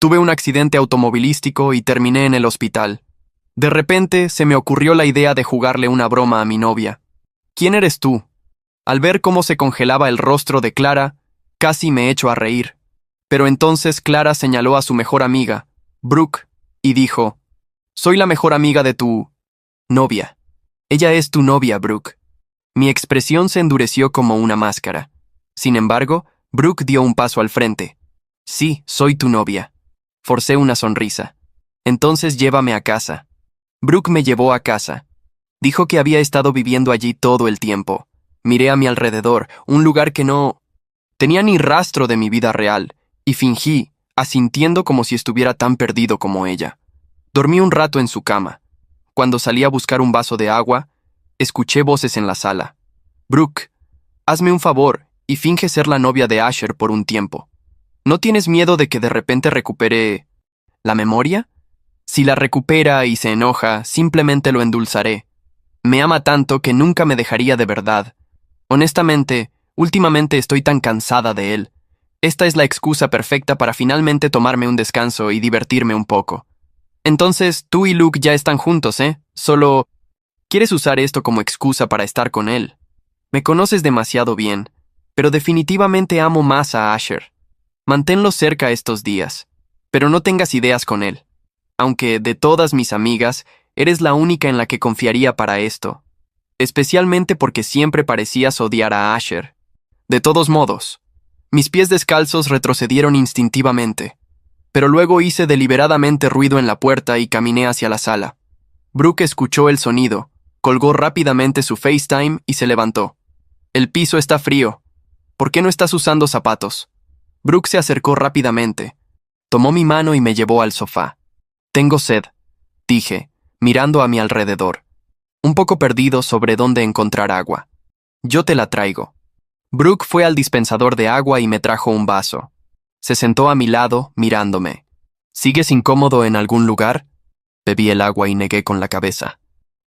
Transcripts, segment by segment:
Tuve un accidente automovilístico y terminé en el hospital. De repente se me ocurrió la idea de jugarle una broma a mi novia. ¿Quién eres tú? Al ver cómo se congelaba el rostro de Clara, casi me echo a reír. Pero entonces Clara señaló a su mejor amiga, Brooke, y dijo, soy la mejor amiga de tu novia. Ella es tu novia, Brooke. Mi expresión se endureció como una máscara. Sin embargo, Brooke dio un paso al frente. Sí, soy tu novia. Forcé una sonrisa. Entonces llévame a casa. Brooke me llevó a casa. Dijo que había estado viviendo allí todo el tiempo. Miré a mi alrededor, un lugar que no tenía ni rastro de mi vida real, y fingí, asintiendo como si estuviera tan perdido como ella. Dormí un rato en su cama. Cuando salí a buscar un vaso de agua, escuché voces en la sala. Brooke, hazme un favor y finge ser la novia de Asher por un tiempo. ¿No tienes miedo de que de repente recupere la memoria? Si la recupera y se enoja, simplemente lo endulzaré. Me ama tanto que nunca me dejaría de verdad. Honestamente, últimamente estoy tan cansada de él. Esta es la excusa perfecta para finalmente tomarme un descanso y divertirme un poco. Entonces, tú y Luke ya están juntos, ¿eh? Solo quieres usar esto como excusa para estar con él. Me conoces demasiado bien, pero definitivamente amo más a Asher. Manténlo cerca estos días, pero no tengas ideas con él. Aunque, de todas mis amigas, eres la única en la que confiaría para esto. Especialmente porque siempre parecías odiar a Asher. De todos modos, mis pies descalzos retrocedieron instintivamente, pero luego hice deliberadamente ruido en la puerta y caminé hacia la sala. Brooke escuchó el sonido, colgó rápidamente su FaceTime y se levantó. El piso está frío. ¿Por qué no estás usando zapatos? Brooke se acercó rápidamente, tomó mi mano y me llevó al sofá. Tengo sed, dije, mirando a mi alrededor, un poco perdido sobre dónde encontrar agua. Yo te la traigo. Brooke fue al dispensador de agua y me trajo un vaso. Se sentó a mi lado, mirándome. ¿Sigues incómodo en algún lugar? Bebí el agua y negué con la cabeza.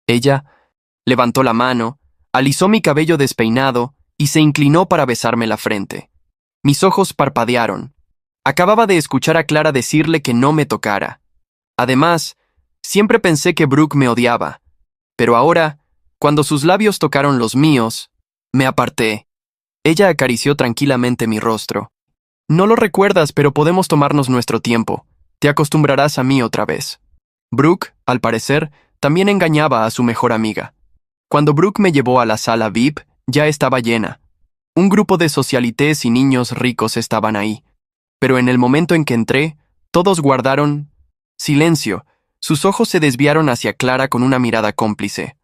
Ella levantó la mano, alisó mi cabello despeinado y se inclinó para besarme la frente. Mis ojos parpadearon. Acababa de escuchar a Clara decirle que no me tocara. Además, siempre pensé que Brooke me odiaba, pero ahora, cuando sus labios tocaron los míos, me aparté. Ella acarició tranquilamente mi rostro. No lo recuerdas, pero podemos tomarnos nuestro tiempo. Te acostumbrarás a mí otra vez. Brooke, al parecer, también engañaba a su mejor amiga. Cuando Brooke me llevó a la sala VIP, ya estaba llena. Un grupo de socialités y niños ricos estaban ahí. Pero en el momento en que entré, todos guardaron silencio. Sus ojos se desviaron hacia Clara con una mirada cómplice.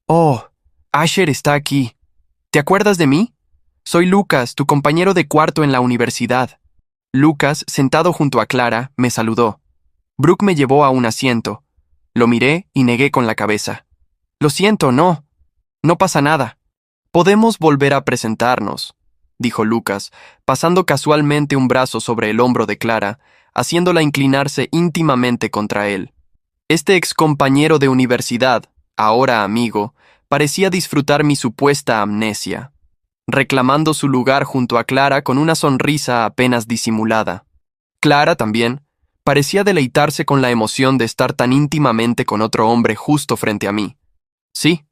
Oh, Asher está aquí. ¿Te acuerdas de mí? Soy Lucas, tu compañero de cuarto en la universidad. Lucas, sentado junto a Clara, me saludó. Brooke me llevó a un asiento. Lo miré y negué con la cabeza. Lo siento, no. No pasa nada. Podemos volver a presentarnos, dijo Lucas, pasando casualmente un brazo sobre el hombro de Clara, haciéndola inclinarse íntimamente contra él. Este excompañero de universidad, ahora amigo, parecía disfrutar mi supuesta amnesia, reclamando su lugar junto a Clara con una sonrisa apenas disimulada. Clara también parecía deleitarse con la emoción de estar tan íntimamente con otro hombre justo frente a mí. Sí,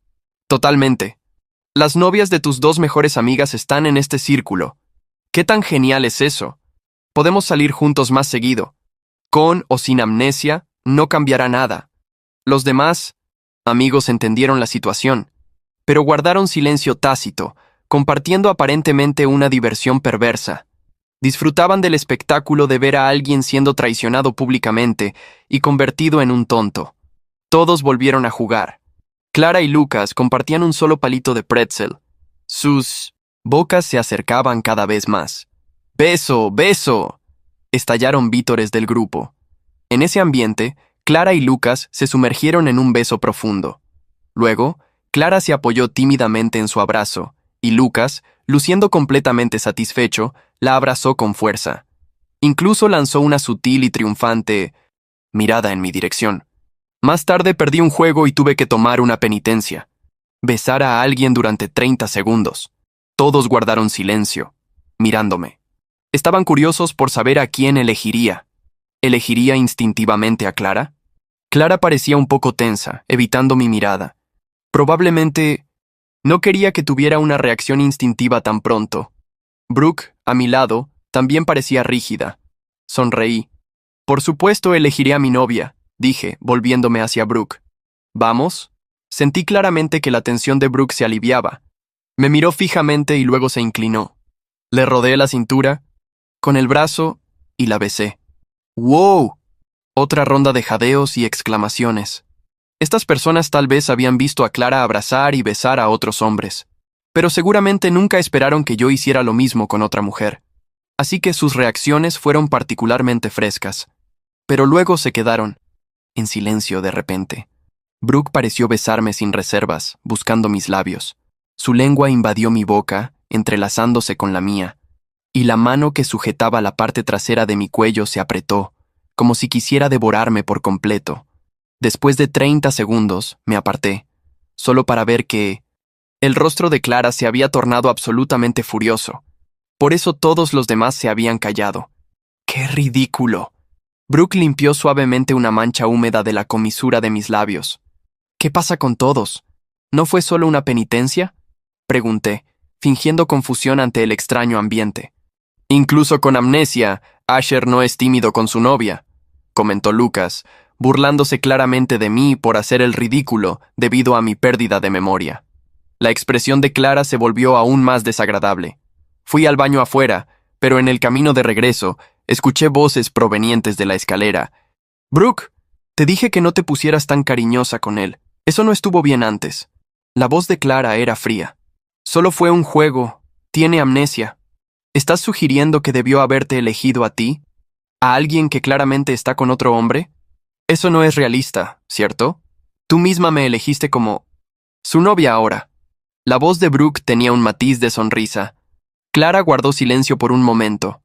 totalmente. Las novias de tus dos mejores amigas están en este círculo. ¿Qué tan genial es eso? Podemos salir juntos más seguido. Con o sin amnesia, no cambiará nada. Los demás amigos entendieron la situación, pero guardaron silencio tácito, compartiendo aparentemente una diversión perversa. Disfrutaban del espectáculo de ver a alguien siendo traicionado públicamente y convertido en un tonto. Todos volvieron a jugar. Clara y Lucas compartían un solo palito de pretzel. Sus bocas se acercaban cada vez más. ¡Beso! ¡Beso! Estallaron vítores del grupo. En ese ambiente, Clara y Lucas se sumergieron en un beso profundo. Luego, Clara se apoyó tímidamente en su abrazo, y Lucas, luciendo completamente satisfecho, la abrazó con fuerza. Incluso lanzó una sutil y triunfante mirada en mi dirección. Más tarde perdí un juego y tuve que tomar una penitencia. Besar a alguien durante 30 segundos. Todos guardaron silencio, mirándome. Estaban curiosos por saber a quién elegiría. ¿Elegiría instintivamente a Clara? Clara parecía un poco tensa, evitando mi mirada. Probablemente no quería que tuviera una reacción instintiva tan pronto. Brooke, a mi lado, también parecía rígida. Sonreí. Por supuesto elegiré a mi novia, dije, volviéndome hacia Brooke. ¿Vamos? Sentí claramente que la tensión de Brooke se aliviaba. Me miró fijamente y luego se inclinó. Le rodeé la cintura, con el brazo, y la besé. ¡Wow! Otra ronda de jadeos y exclamaciones. Estas personas tal vez habían visto a Clara abrazar y besar a otros hombres, pero seguramente nunca esperaron que yo hiciera lo mismo con otra mujer. Así que sus reacciones fueron particularmente frescas. Pero luego se quedaron en silencio de repente. Brooke pareció besarme sin reservas, buscando mis labios. Su lengua invadió mi boca, entrelazándose con la mía, y la mano que sujetaba la parte trasera de mi cuello se apretó, como si quisiera devorarme por completo. Después de 30 segundos, me aparté, solo para ver que el rostro de Clara se había tornado absolutamente furioso. Por eso todos los demás se habían callado. ¡Qué ridículo! Brooke limpió suavemente una mancha húmeda de la comisura de mis labios. ¿Qué pasa con todos? ¿No fue solo una penitencia? Pregunté, fingiendo confusión ante el extraño ambiente. Incluso con amnesia, Asher no es tímido con su novia, comentó Lucas, burlándose claramente de mí por hacer el ridículo debido a mi pérdida de memoria. La expresión de Clara se volvió aún más desagradable. Fui al baño afuera, pero en el camino de regreso, escuché voces provenientes de la escalera. «Brooke, te dije que no te pusieras tan cariñosa con él. Eso no estuvo bien antes». La voz de Clara era fría. «Solo fue un juego. Tiene amnesia. ¿Estás sugiriendo que debió haberte elegido a ti? ¿A alguien que claramente está con otro hombre? Eso no es realista, ¿cierto? Tú misma me elegiste como su novia ahora». La voz de Brooke tenía un matiz de sonrisa. Clara guardó silencio por un momento.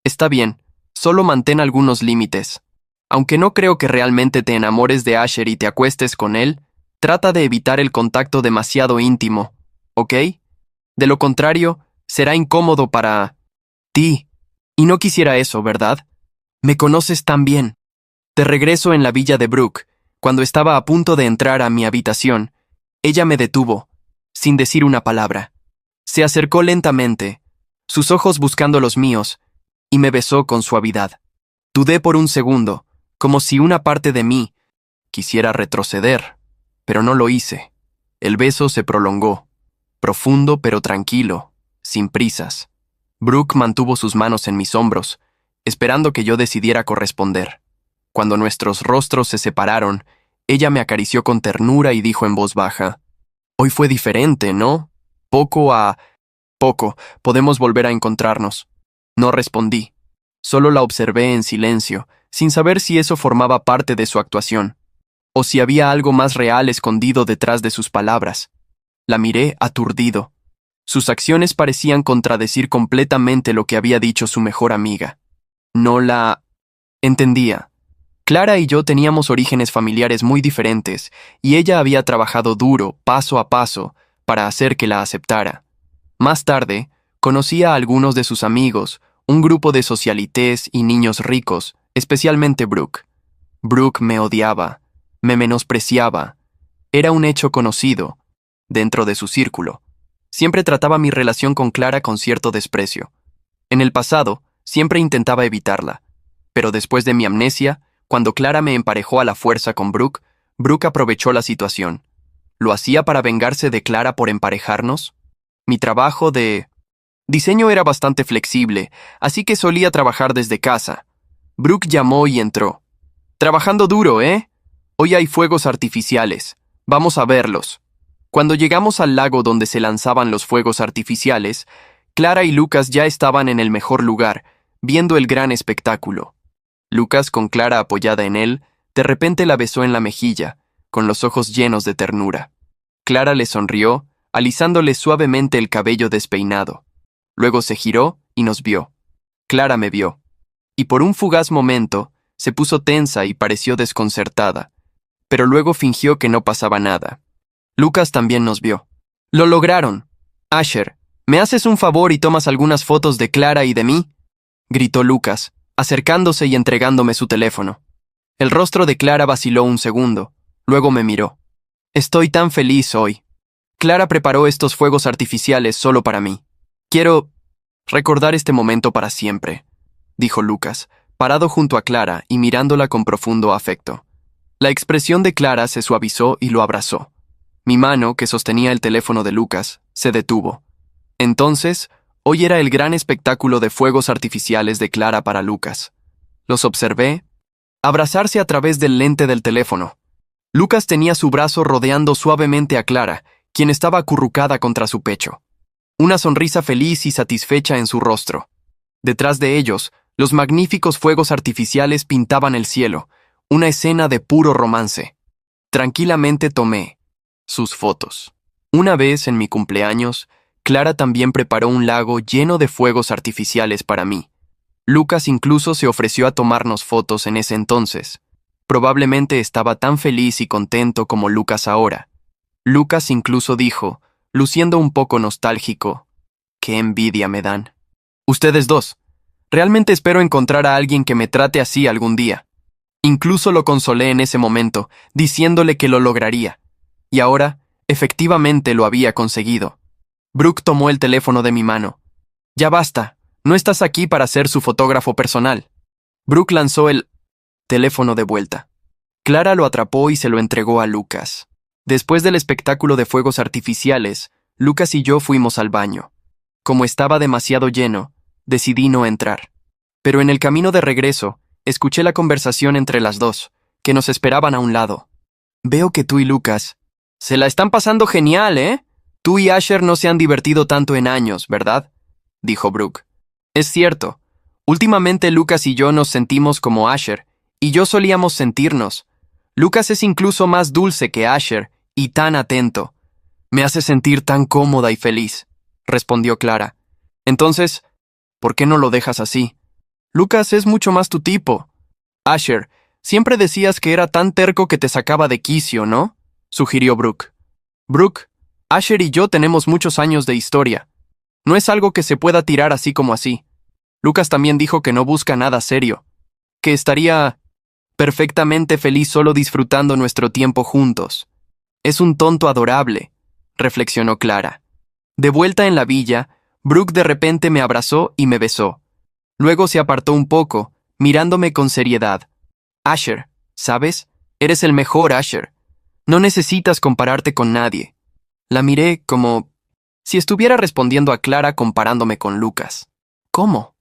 «Está bien, solo mantén algunos límites. Aunque no creo que realmente te enamores de Asher y te acuestes con él, trata de evitar el contacto demasiado íntimo, ¿ok? De lo contrario, será incómodo para ti. Y no quisiera eso, ¿verdad? Me conoces tan bien». De regreso en la villa de Brooke, cuando estaba a punto de entrar a mi habitación, ella me detuvo, sin decir una palabra. Se acercó lentamente, sus ojos buscando los míos, y me besó con suavidad. Dudé por un segundo, como si una parte de mí quisiera retroceder, pero no lo hice. El beso se prolongó, profundo pero tranquilo, sin prisas. Brooke mantuvo sus manos en mis hombros, esperando que yo decidiera corresponder. Cuando nuestros rostros se separaron, ella me acarició con ternura y dijo en voz baja: «Hoy fue diferente, ¿no? Poco a poco, podemos volver a encontrarnos». No respondí. Solo la observé en silencio, sin saber si eso formaba parte de su actuación, o si había algo más real escondido detrás de sus palabras. La miré aturdido. Sus acciones parecían contradecir completamente lo que había dicho su mejor amiga. No la entendía. Clara y yo teníamos orígenes familiares muy diferentes, y ella había trabajado duro, paso a paso, para hacer que la aceptara. Más tarde, conocí a algunos de sus amigos, un grupo de socialités y niños ricos, especialmente Brooke. Brooke me odiaba, me menospreciaba. Era un hecho conocido, dentro de su círculo. Siempre trataba mi relación con Clara con cierto desprecio. En el pasado, siempre intentaba evitarla, pero después de mi amnesia, cuando Clara me emparejó a la fuerza con Brooke, Brooke aprovechó la situación. ¿Lo hacía para vengarse de Clara por emparejarnos? Mi trabajo de diseño era bastante flexible, así que solía trabajar desde casa. Brooke llamó y entró. «Trabajando duro, ¿eh? Hoy hay fuegos artificiales. Vamos a verlos». Cuando llegamos al lago donde se lanzaban los fuegos artificiales, Clara y Lucas ya estaban en el mejor lugar, viendo el gran espectáculo. Lucas, con Clara apoyada en él, de repente la besó en la mejilla, con los ojos llenos de ternura. Clara le sonrió, alisándole suavemente el cabello despeinado. Luego se giró y nos vio. Clara me vio. Y por un fugaz momento, se puso tensa y pareció desconcertada, pero luego fingió que no pasaba nada. Lucas también nos vio. «Lo lograron. Asher, ¿me haces un favor y tomas algunas fotos de Clara y de mí?», gritó Lucas, acercándose y entregándome su teléfono. El rostro de Clara vaciló un segundo, luego me miró. Estoy tan feliz hoy. Clara preparó estos fuegos artificiales solo para mí. Quiero recordar este momento para siempre, dijo Lucas, parado junto a Clara y mirándola con profundo afecto. La expresión de Clara se suavizó y lo abrazó. Mi mano, que sostenía el teléfono de Lucas, se detuvo. Entonces, hoy era el gran espectáculo de fuegos artificiales de Clara para Lucas. Los observé abrazarse a través del lente del teléfono. Lucas tenía su brazo rodeando suavemente a Clara, quien estaba acurrucada contra su pecho. Una sonrisa feliz y satisfecha en su rostro. Detrás de ellos, los magníficos fuegos artificiales pintaban el cielo, una escena de puro romance. Tranquilamente tomé sus fotos. Una vez, en mi cumpleaños, Clara también preparó un lago lleno de fuegos artificiales para mí. Lucas incluso se ofreció a tomarnos fotos en ese entonces. Probablemente estaba tan feliz y contento como Lucas ahora. Lucas incluso dijo, luciendo un poco nostálgico, «Qué envidia me dan. Ustedes dos. Realmente espero encontrar a alguien que me trate así algún día». Incluso lo consolé en ese momento, diciéndole que lo lograría. Y ahora, efectivamente lo había conseguido. Brooke tomó el teléfono de mi mano. «Ya basta, no estás aquí para ser su fotógrafo personal». Brooke lanzó el teléfono de vuelta. Clara lo atrapó y se lo entregó a Lucas. Después del espectáculo de fuegos artificiales, Lucas y yo fuimos al baño. Como estaba demasiado lleno, decidí no entrar. Pero en el camino de regreso, escuché la conversación entre las dos, que nos esperaban a un lado. «Veo que tú y Lucas se la están pasando genial, ¿eh? Tú y Asher no se han divertido tanto en años, ¿verdad?», dijo Brooke. «Es cierto. Últimamente Lucas y yo nos sentimos como Asher, y yo solíamos sentirnos. Lucas es incluso más dulce que Asher, y tan atento. Me hace sentir tan cómoda y feliz», respondió Clara. «Entonces, ¿por qué no lo dejas así? Lucas es mucho más tu tipo. Asher, siempre decías que era tan terco que te sacaba de quicio, ¿no?», sugirió Brooke. «Brooke, Asher y yo tenemos muchos años de historia. No es algo que se pueda tirar así como así. Lucas también dijo que no busca nada serio, que estaría perfectamente feliz solo disfrutando nuestro tiempo juntos. Es un tonto adorable», reflexionó Clara. De vuelta en la villa, Brooke de repente me abrazó y me besó. Luego se apartó un poco, mirándome con seriedad. «Asher, ¿sabes? Eres el mejor, Asher. No necesitas compararte con nadie». La miré como si estuviera respondiendo a Clara comparándome con Lucas. ¿Cómo?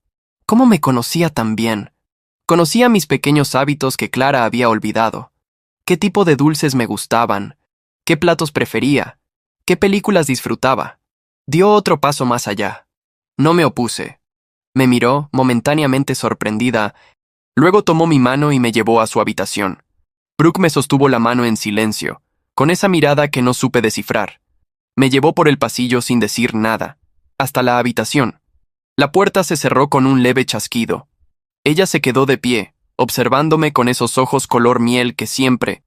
¿Cómo me conocía tan bien? Conocía mis pequeños hábitos que Clara había olvidado. ¿Qué tipo de dulces me gustaban? ¿Qué platos prefería? ¿Qué películas disfrutaba? Dio otro paso más allá. No me opuse. Me miró, momentáneamente sorprendida. Luego tomó mi mano y me llevó a su habitación. Brooke me sostuvo la mano en silencio, con esa mirada que no supe descifrar. Me llevó por el pasillo sin decir nada, hasta la habitación. La puerta se cerró con un leve chasquido. Ella se quedó de pie, observándome con esos ojos color miel que siempre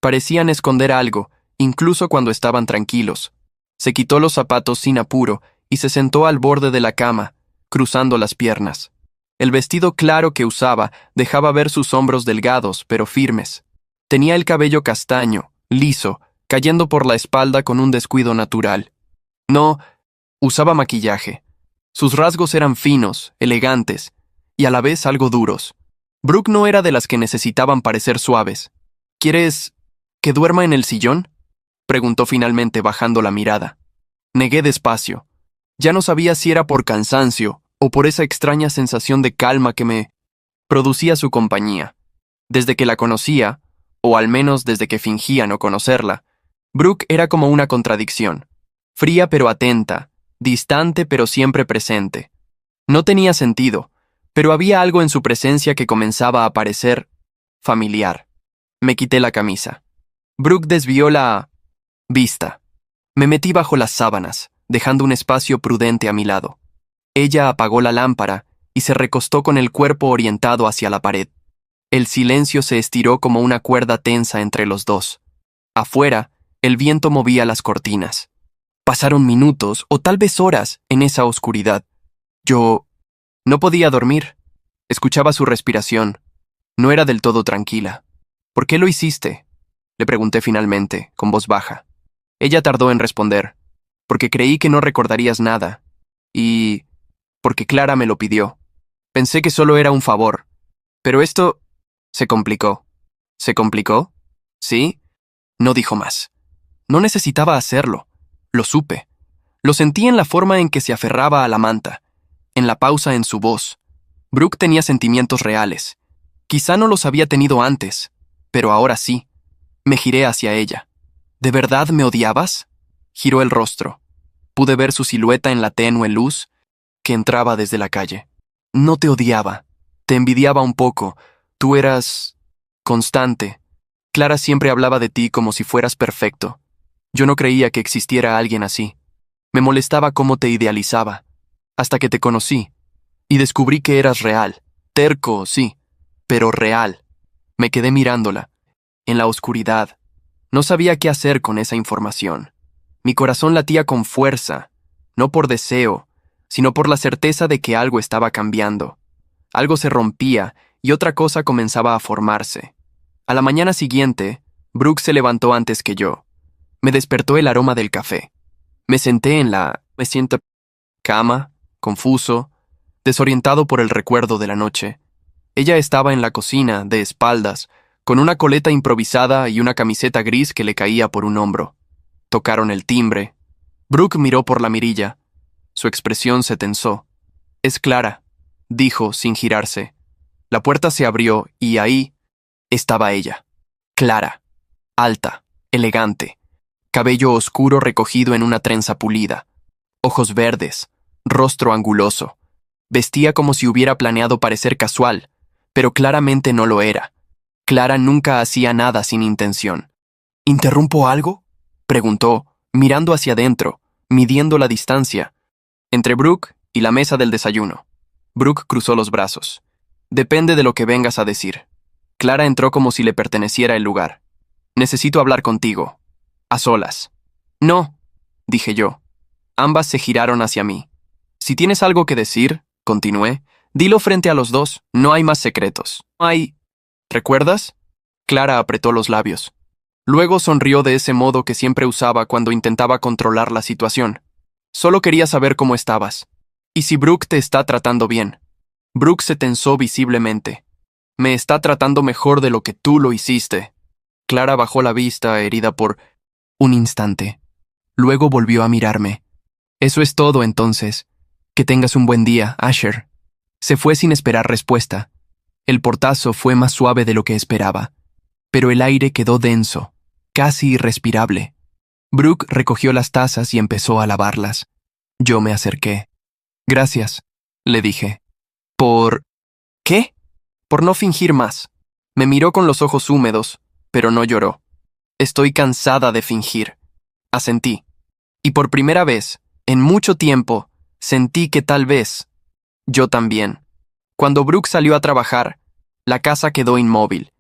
parecían esconder algo, incluso cuando estaban tranquilos. Se quitó los zapatos sin apuro y se sentó al borde de la cama, cruzando las piernas. El vestido claro que usaba dejaba ver sus hombros delgados, pero firmes. Tenía el cabello castaño, liso, cayendo por la espalda con un descuido natural. No usaba maquillaje. Sus rasgos eran finos, elegantes, y a la vez algo duros. Brooke no era de las que necesitaban parecer suaves. «¿Quieres que duerma en el sillón?», preguntó finalmente bajando la mirada. Negué despacio. Ya no sabía si era por cansancio o por esa extraña sensación de calma que me producía su compañía. Desde que la conocía, o al menos desde que fingía no conocerla, Brooke era como una contradicción. Fría pero atenta, distante pero siempre presente. No tenía sentido, pero había algo en su presencia que comenzaba a parecer familiar. Me quité la camisa. Brooke desvió la vista. Me metí bajo las sábanas, dejando un espacio prudente a mi lado. Ella apagó la lámpara y se recostó con el cuerpo orientado hacia la pared. El silencio se estiró como una cuerda tensa entre los dos. Afuera, el viento movía las cortinas. Pasaron minutos o tal vez horas en esa oscuridad. Yo no podía dormir. Escuchaba su respiración. No era del todo tranquila. ¿Por qué lo hiciste? Le pregunté finalmente, con voz baja. Ella tardó en responder. Porque creí que no recordarías nada. Y porque Clara me lo pidió. Pensé que solo era un favor. Pero esto se complicó. ¿Se complicó? ¿Sí? No dijo más. No necesitaba hacerlo. Lo supe. Lo sentí en la forma en que se aferraba a la manta, en la pausa en su voz. Brooke tenía sentimientos reales. Quizá no los había tenido antes, pero ahora sí. Me giré hacia ella. ¿De verdad me odiabas? Giró el rostro. Pude ver su silueta en la tenue luz que entraba desde la calle. No te odiaba. Te envidiaba un poco. Tú eras constante. Clara siempre hablaba de ti como si fueras perfecto. Yo no creía que existiera alguien así. Me molestaba cómo te idealizaba. Hasta que te conocí. Y descubrí que eras real. Terco, sí, pero real. Me quedé mirándola. En la oscuridad. No sabía qué hacer con esa información. Mi corazón latía con fuerza. No por deseo, sino por la certeza de que algo estaba cambiando. Algo se rompía y otra cosa comenzaba a formarse. A la mañana siguiente, Brooke se levantó antes que yo. Me despertó el aroma del café. Me senté en la cama, confuso, desorientado por el recuerdo de la noche. Ella estaba en la cocina, de espaldas, con una coleta improvisada y una camiseta gris que le caía por un hombro. Tocaron el timbre. Brooke miró por la mirilla. Su expresión se tensó. «Es Clara», dijo sin girarse. La puerta se abrió y ahí estaba ella. Clara, alta, elegante, cabello oscuro recogido en una trenza pulida, ojos verdes, rostro anguloso. Vestía como si hubiera planeado parecer casual, pero claramente no lo era. Clara nunca hacía nada sin intención. ¿Interrumpo algo?, preguntó, mirando hacia adentro, midiendo la distancia entre Brooke y la mesa del desayuno. Brooke cruzó los brazos. «Depende de lo que vengas a decir». Clara entró como si le perteneciera el lugar. «Necesito hablar contigo. A solas». «No», dije yo. Ambas se giraron hacia mí. «Si tienes algo que decir», continué, «dilo frente a los dos. No hay más secretos. No hay... ¿Recuerdas?». Clara apretó los labios. Luego sonrió de ese modo que siempre usaba cuando intentaba controlar la situación. «Solo quería saber cómo estabas. Y si Brooke te está tratando bien». Brooke se tensó visiblemente. «Me está tratando mejor de lo que tú lo hiciste». Clara bajó la vista, herida por un instante. Luego volvió a mirarme. «Eso es todo, entonces. Que tengas un buen día, Asher». Se fue sin esperar respuesta. El portazo fue más suave de lo que esperaba, pero el aire quedó denso, casi irrespirable. Brooke recogió las tazas y empezó a lavarlas. Yo me acerqué. «Gracias», le dije. «¿Por qué?» «Por no fingir más». Me miró con los ojos húmedos, pero no lloró. «Estoy cansada de fingir», asentí. Y por primera vez, en mucho tiempo, sentí que tal vez yo también. Cuando Brooke salió a trabajar, la casa quedó inmóvil.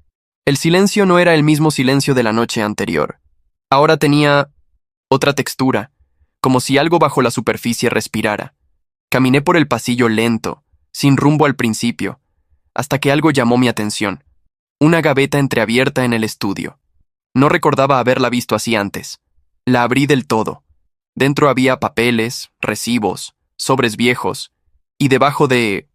El silencio no era el mismo silencio de la noche anterior. Ahora tenía otra textura, como si algo bajo la superficie respirara. Caminé por el pasillo lento, sin rumbo al principio, hasta que algo llamó mi atención. Una gaveta entreabierta en el estudio. No recordaba haberla visto así antes. La abrí del todo. Dentro había papeles, recibos, sobres viejos, y debajo de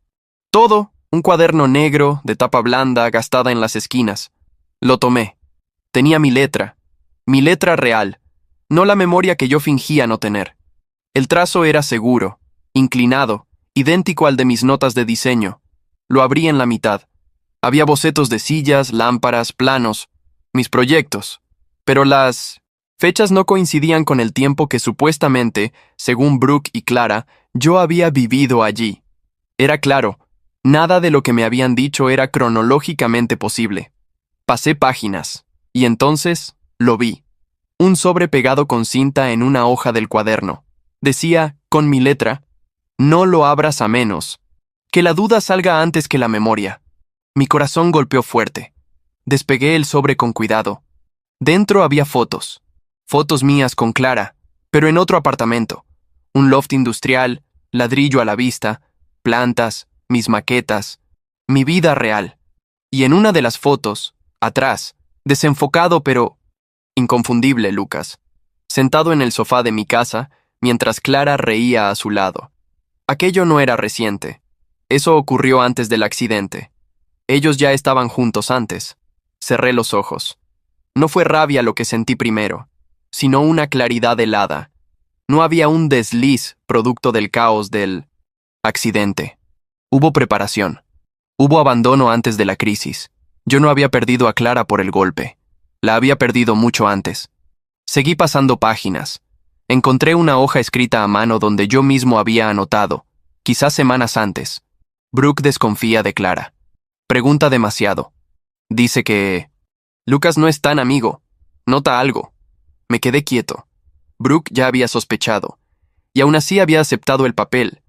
todo, un cuaderno negro, de tapa blanda, gastada en las esquinas. Lo tomé. Tenía mi letra real, no la memoria que yo fingía no tener. El trazo era seguro, inclinado, idéntico al de mis notas de diseño. Lo abrí en la mitad. Había bocetos de sillas, lámparas, planos, mis proyectos, pero las fechas no coincidían con el tiempo que supuestamente, según Brooke y Clara, yo había vivido allí. Era claro, nada de lo que me habían dicho era cronológicamente posible. Pasé páginas, y entonces lo vi. Un sobre pegado con cinta en una hoja del cuaderno. Decía, con mi letra, «No lo abras a menos. Que la duda salga antes que la memoria». Mi corazón golpeó fuerte. Despegué el sobre con cuidado. Dentro había fotos. Fotos mías con Clara, pero en otro apartamento. Un loft industrial, ladrillo a la vista, plantas, mis maquetas. Mi vida real. Y en una de las fotos, atrás, desenfocado pero inconfundible Lucas, sentado en el sofá de mi casa, mientras Clara reía a su lado. Aquello no era reciente. Eso ocurrió antes del accidente. Ellos ya estaban juntos antes. Cerré los ojos. No fue rabia lo que sentí primero, sino una claridad helada. No había un desliz producto del caos del accidente. Hubo preparación. Hubo abandono antes de la crisis. Yo no había perdido a Clara por el golpe. La había perdido mucho antes. Seguí pasando páginas. Encontré una hoja escrita a mano donde yo mismo había anotado, quizás semanas antes. Brooke desconfía de Clara. Pregunta demasiado. Dice que Lucas no es tan amigo. Nota algo. Me quedé quieto. Brooke ya había sospechado, y aún así había aceptado el papel,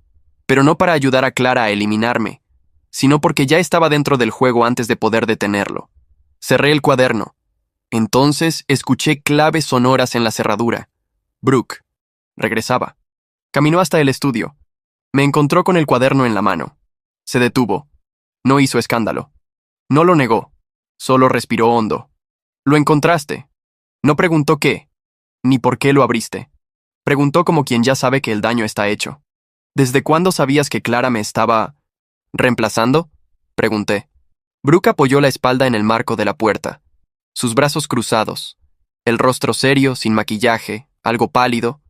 pero no para ayudar a Clara a eliminarme, sino porque ya estaba dentro del juego antes de poder detenerlo. Cerré el cuaderno. Entonces escuché claves sonoras en la cerradura. Brooke. Regresaba. Caminó hasta el estudio. Me encontró con el cuaderno en la mano. Se detuvo. No hizo escándalo. No lo negó. Solo respiró hondo. Lo encontraste. No preguntó qué, ni por qué lo abriste. Preguntó como quien ya sabe que el daño está hecho. ¿Desde cuándo sabías que Clara me estaba reemplazando? Pregunté. Brooke apoyó la espalda en el marco de la puerta, sus brazos cruzados, el rostro serio, sin maquillaje, algo pálido.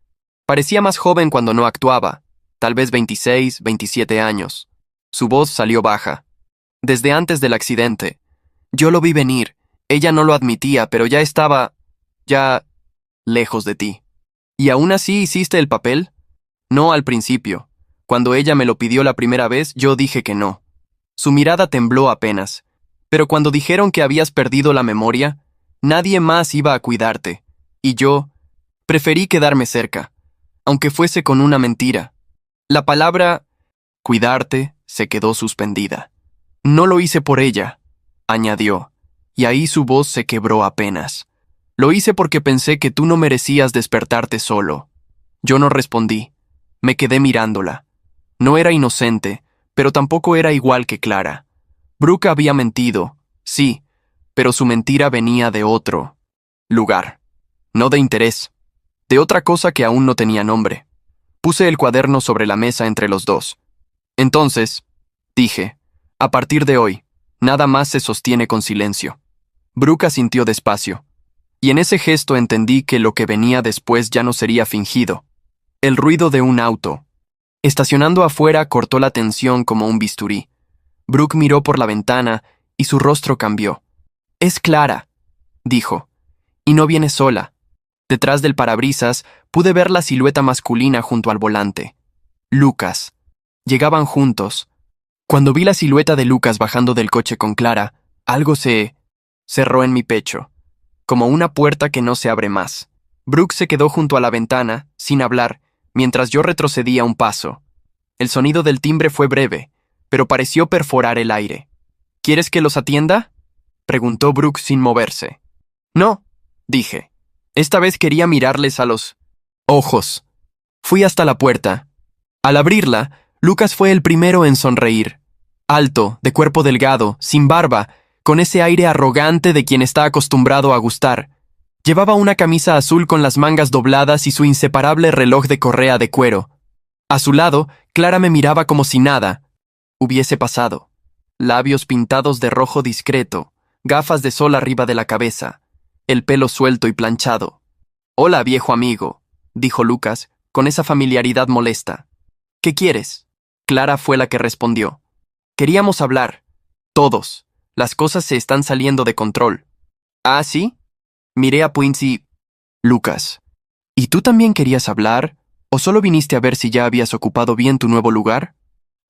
Parecía más joven cuando no actuaba, tal vez 26, 27 años. Su voz salió baja. Desde antes del accidente. Yo lo vi venir. Ella no lo admitía, pero ya lejos de ti. ¿Y aún así hiciste el papel? No al principio. Cuando ella me lo pidió la primera vez, yo dije que no. Su mirada tembló apenas. Pero cuando dijeron que habías perdido la memoria, nadie más iba a cuidarte. Y yo preferí quedarme cerca, aunque fuese con una mentira. La palabra cuidarte se quedó suspendida. No lo hice por ella, añadió, y ahí su voz se quebró apenas. Lo hice porque pensé que tú no merecías despertarte solo. Yo no respondí. Me quedé mirándola. No era inocente, pero tampoco era igual que Clara. Brooke había mentido, sí, pero su mentira venía de otro lugar, no de interés, de otra cosa que aún no tenía nombre. Puse el cuaderno sobre la mesa entre los dos. Entonces, dije, a partir de hoy, nada más se sostiene con silencio. Brooke asintió despacio, y en ese gesto entendí que lo que venía después ya no sería fingido. El ruido de un auto, estacionando afuera, cortó la tensión como un bisturí. Brooke miró por la ventana y su rostro cambió. «Es Clara», dijo, «y no viene sola». Detrás del parabrisas pude ver la silueta masculina junto al volante. Lucas. Llegaban juntos. Cuando vi la silueta de Lucas bajando del coche con Clara, algo se cerró en mi pecho, como una puerta que no se abre más. Brooke se quedó junto a la ventana, sin hablar, mientras yo retrocedía un paso. El sonido del timbre fue breve, pero pareció perforar el aire. «¿Quieres que los atienda?», preguntó Brooke sin moverse. «No», dije. Esta vez quería mirarles a los ojos. Fui hasta la puerta. Al abrirla, Lucas fue el primero en sonreír. Alto, de cuerpo delgado, sin barba, con ese aire arrogante de quien está acostumbrado a gustar. Llevaba una camisa azul con las mangas dobladas y su inseparable reloj de correa de cuero. A su lado, Clara me miraba como si nada hubiese pasado. Labios pintados de rojo discreto, gafas de sol arriba de la cabeza, el pelo suelto y planchado. «Hola, viejo amigo», dijo Lucas, con esa familiaridad molesta. «¿Qué quieres?». Clara fue la que respondió. «Queríamos hablar. Todos. Las cosas se están saliendo de control». «¿Ah, sí?». Miré a Quincy. «Lucas, ¿y tú también querías hablar? ¿O solo viniste a ver si ya habías ocupado bien tu nuevo lugar?».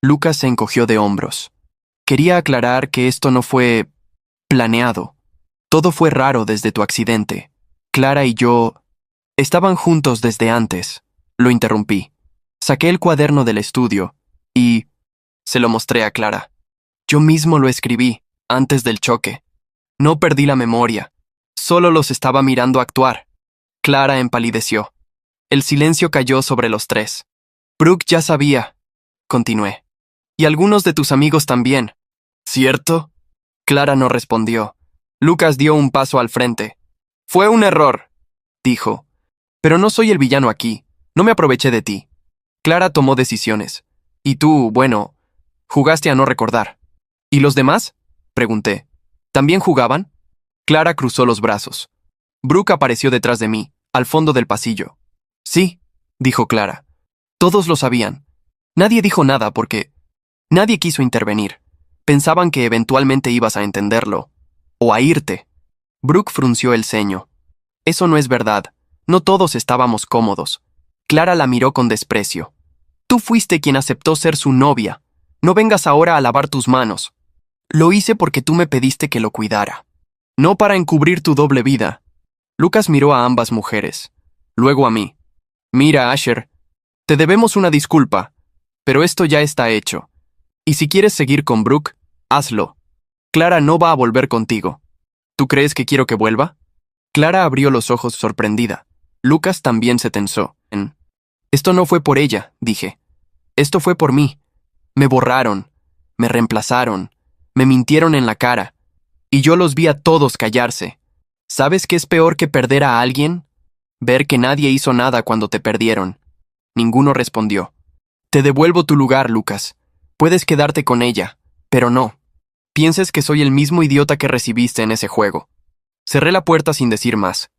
Lucas se encogió de hombros. «Quería aclarar que esto no fue planeado. Todo fue raro desde tu accidente. Clara y yo estaban juntos desde antes», lo interrumpí. Saqué el cuaderno del estudio y se lo mostré a Clara. «Yo mismo lo escribí, antes del choque. No perdí la memoria. Solo los estaba mirando actuar». Clara empalideció. El silencio cayó sobre los tres. «Brooke ya sabía», continué. «Y algunos de tus amigos también». ¿Cierto? Clara no respondió. Lucas dio un paso al frente. Fue un error, dijo. Pero no soy el villano aquí. No me aproveché de ti. Clara tomó decisiones. Y tú, bueno, jugaste a no recordar. ¿Y los demás? Pregunté. ¿También jugaban? Clara cruzó los brazos. Brooke apareció detrás de mí, al fondo del pasillo. Sí, dijo Clara. Todos lo sabían. Nadie dijo nada porque nadie quiso intervenir. Pensaban que eventualmente ibas a entenderlo. O a irte. Brooke frunció el ceño. Eso no es verdad. No todos estábamos cómodos. Clara la miró con desprecio. Tú fuiste quien aceptó ser su novia. No vengas ahora a lavar tus manos. Lo hice porque tú me pediste que lo cuidara. No para encubrir tu doble vida. Lucas miró a ambas mujeres. Luego a mí. Mira, Asher, te debemos una disculpa, pero esto ya está hecho. Y si quieres seguir con Brooke, hazlo. Clara no va a volver contigo. ¿Tú crees que quiero que vuelva? Clara abrió los ojos sorprendida. Lucas también se tensó. Esto no fue por ella, dije. Esto fue por mí. Me borraron, me reemplazaron, me mintieron en la cara. Y yo los vi a todos callarse. ¿Sabes qué es peor que perder a alguien? Ver que nadie hizo nada cuando te perdieron. Ninguno respondió. Te devuelvo tu lugar, Lucas. Puedes quedarte con ella, pero no. Pienses que soy el mismo idiota que recibiste en ese juego. Cerré la puerta sin decir más.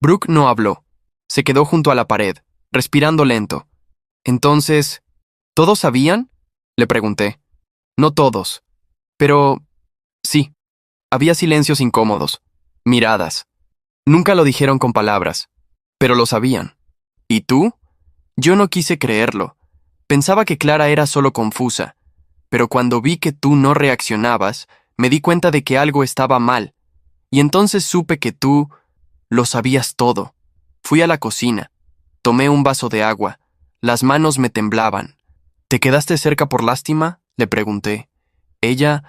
Brooke no habló. Se quedó junto a la pared, respirando lento. Entonces, ¿todos sabían? Le pregunté. No todos. Pero... sí. Había silencios incómodos. Miradas. Nunca lo dijeron con palabras, pero lo sabían. ¿Y tú? Yo no quise creerlo. Pensaba que Clara era solo confusa, pero cuando vi que tú no reaccionabas, me di cuenta de que algo estaba mal, y entonces supe que tú lo sabías todo. Fui a la cocina, tomé un vaso de agua, las manos me temblaban. ¿Te quedaste cerca por lástima?, le pregunté. Ella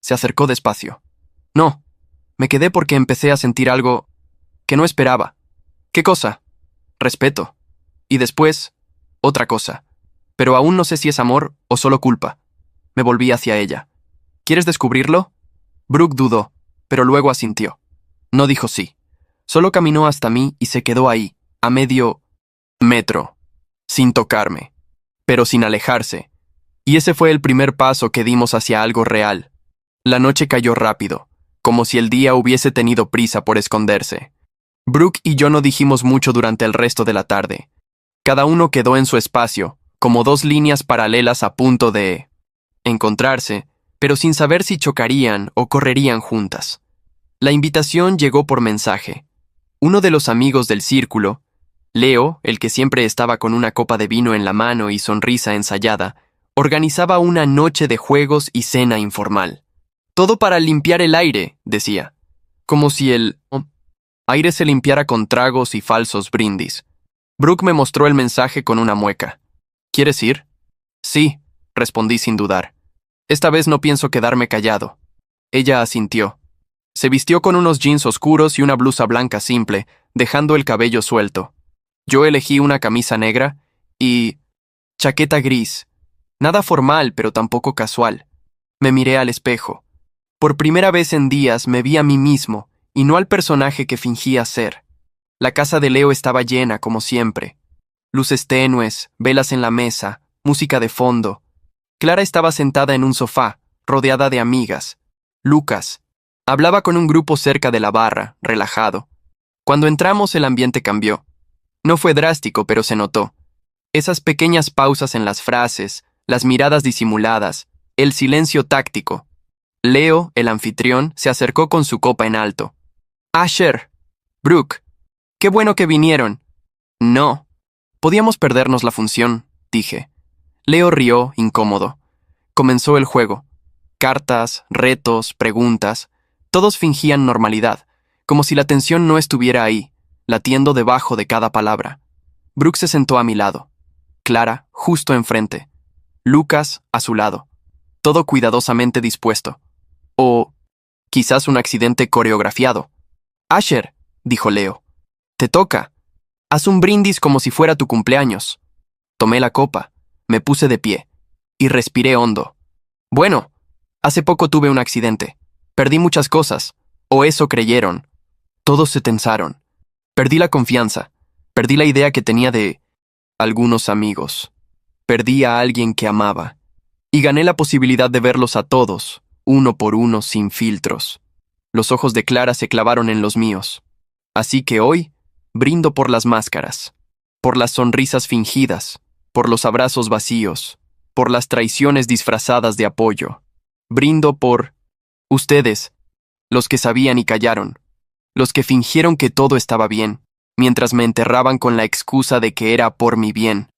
se acercó despacio. No, me quedé porque empecé a sentir algo que no esperaba. ¿Qué cosa? Respeto. Y después, otra cosa. Pero aún no sé si es amor o solo culpa. Me volví hacia ella. ¿Quieres descubrirlo? Brooke dudó, pero luego asintió. No dijo sí. Solo caminó hasta mí y se quedó ahí, a medio metro, sin tocarme, pero sin alejarse. Y ese fue el primer paso que dimos hacia algo real. La noche cayó rápido, como si el día hubiese tenido prisa por esconderse. Brooke y yo no dijimos mucho durante el resto de la tarde. Cada uno quedó en su espacio, como dos líneas paralelas a punto de encontrarse, pero sin saber si chocarían o correrían juntas. La invitación llegó por mensaje. Uno de los amigos del círculo, Leo, el que siempre estaba con una copa de vino en la mano y sonrisa ensayada, organizaba una noche de juegos y cena informal. Todo para limpiar el aire, decía, como si el aire se limpiara con tragos y falsos brindis. Brooke me mostró el mensaje con una mueca. ¿Quieres ir? Sí, respondí sin dudar. Esta vez no pienso quedarme callado. Ella asintió. Se vistió con unos jeans oscuros y una blusa blanca simple, dejando el cabello suelto. Yo elegí una camisa negra y chaqueta gris. Nada formal, pero tampoco casual. Me miré al espejo. Por primera vez en días me vi a mí mismo, y no al personaje que fingía ser. La casa de Leo estaba llena, como siempre. Luces tenues, velas en la mesa, música de fondo. Clara estaba sentada en un sofá, rodeada de amigas. Lucas hablaba con un grupo cerca de la barra, relajado. Cuando entramos el ambiente cambió. No fue drástico, pero se notó. Esas pequeñas pausas en las frases, las miradas disimuladas, el silencio táctico. Leo, el anfitrión, se acercó con su copa en alto. Asher, Brooke, qué bueno que vinieron. No. Podíamos perdernos la función, dije. Leo rió, incómodo. Comenzó el juego. Cartas, retos, preguntas. Todos fingían normalidad, como si la tensión no estuviera ahí, latiendo debajo de cada palabra. Brooke se sentó a mi lado. Clara, justo enfrente. Lucas, a su lado. Todo cuidadosamente dispuesto. O quizás un accidente coreografiado. Asher, dijo Leo. Te toca. Haz un brindis como si fuera tu cumpleaños. Tomé la copa, me puse de pie y respiré hondo. Bueno, Hace poco tuve un accidente. Perdí muchas cosas. O eso creyeron. Todos se tensaron. Perdí la confianza. Perdí la idea que tenía de algunos amigos. Perdí a alguien que amaba. Y gané la posibilidad de verlos a todos, uno por uno, sin filtros. Los ojos de Clara se clavaron en los míos. Así que hoy brindo por las máscaras, por las sonrisas fingidas, por los abrazos vacíos, por las traiciones disfrazadas de apoyo. Brindo por ustedes, los que sabían y callaron, los que fingieron que todo estaba bien, mientras me enterraban con la excusa de que era por mi bien.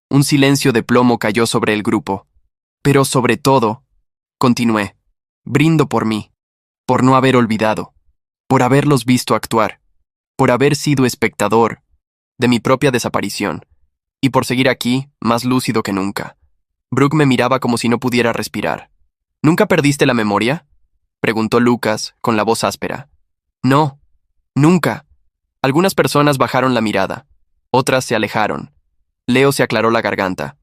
Un silencio de plomo cayó sobre el grupo. Pero sobre todo, continué, brindo por mí, por no haber olvidado, por haberlos visto actuar, por haber sido espectador de mi propia desaparición, y por seguir aquí, más lúcido que nunca. Brooke me miraba como si no pudiera respirar. ¿Nunca perdiste la memoria?, preguntó Lucas con la voz áspera. No, nunca. Algunas personas bajaron la mirada, otras se alejaron. Leo se aclaró la garganta.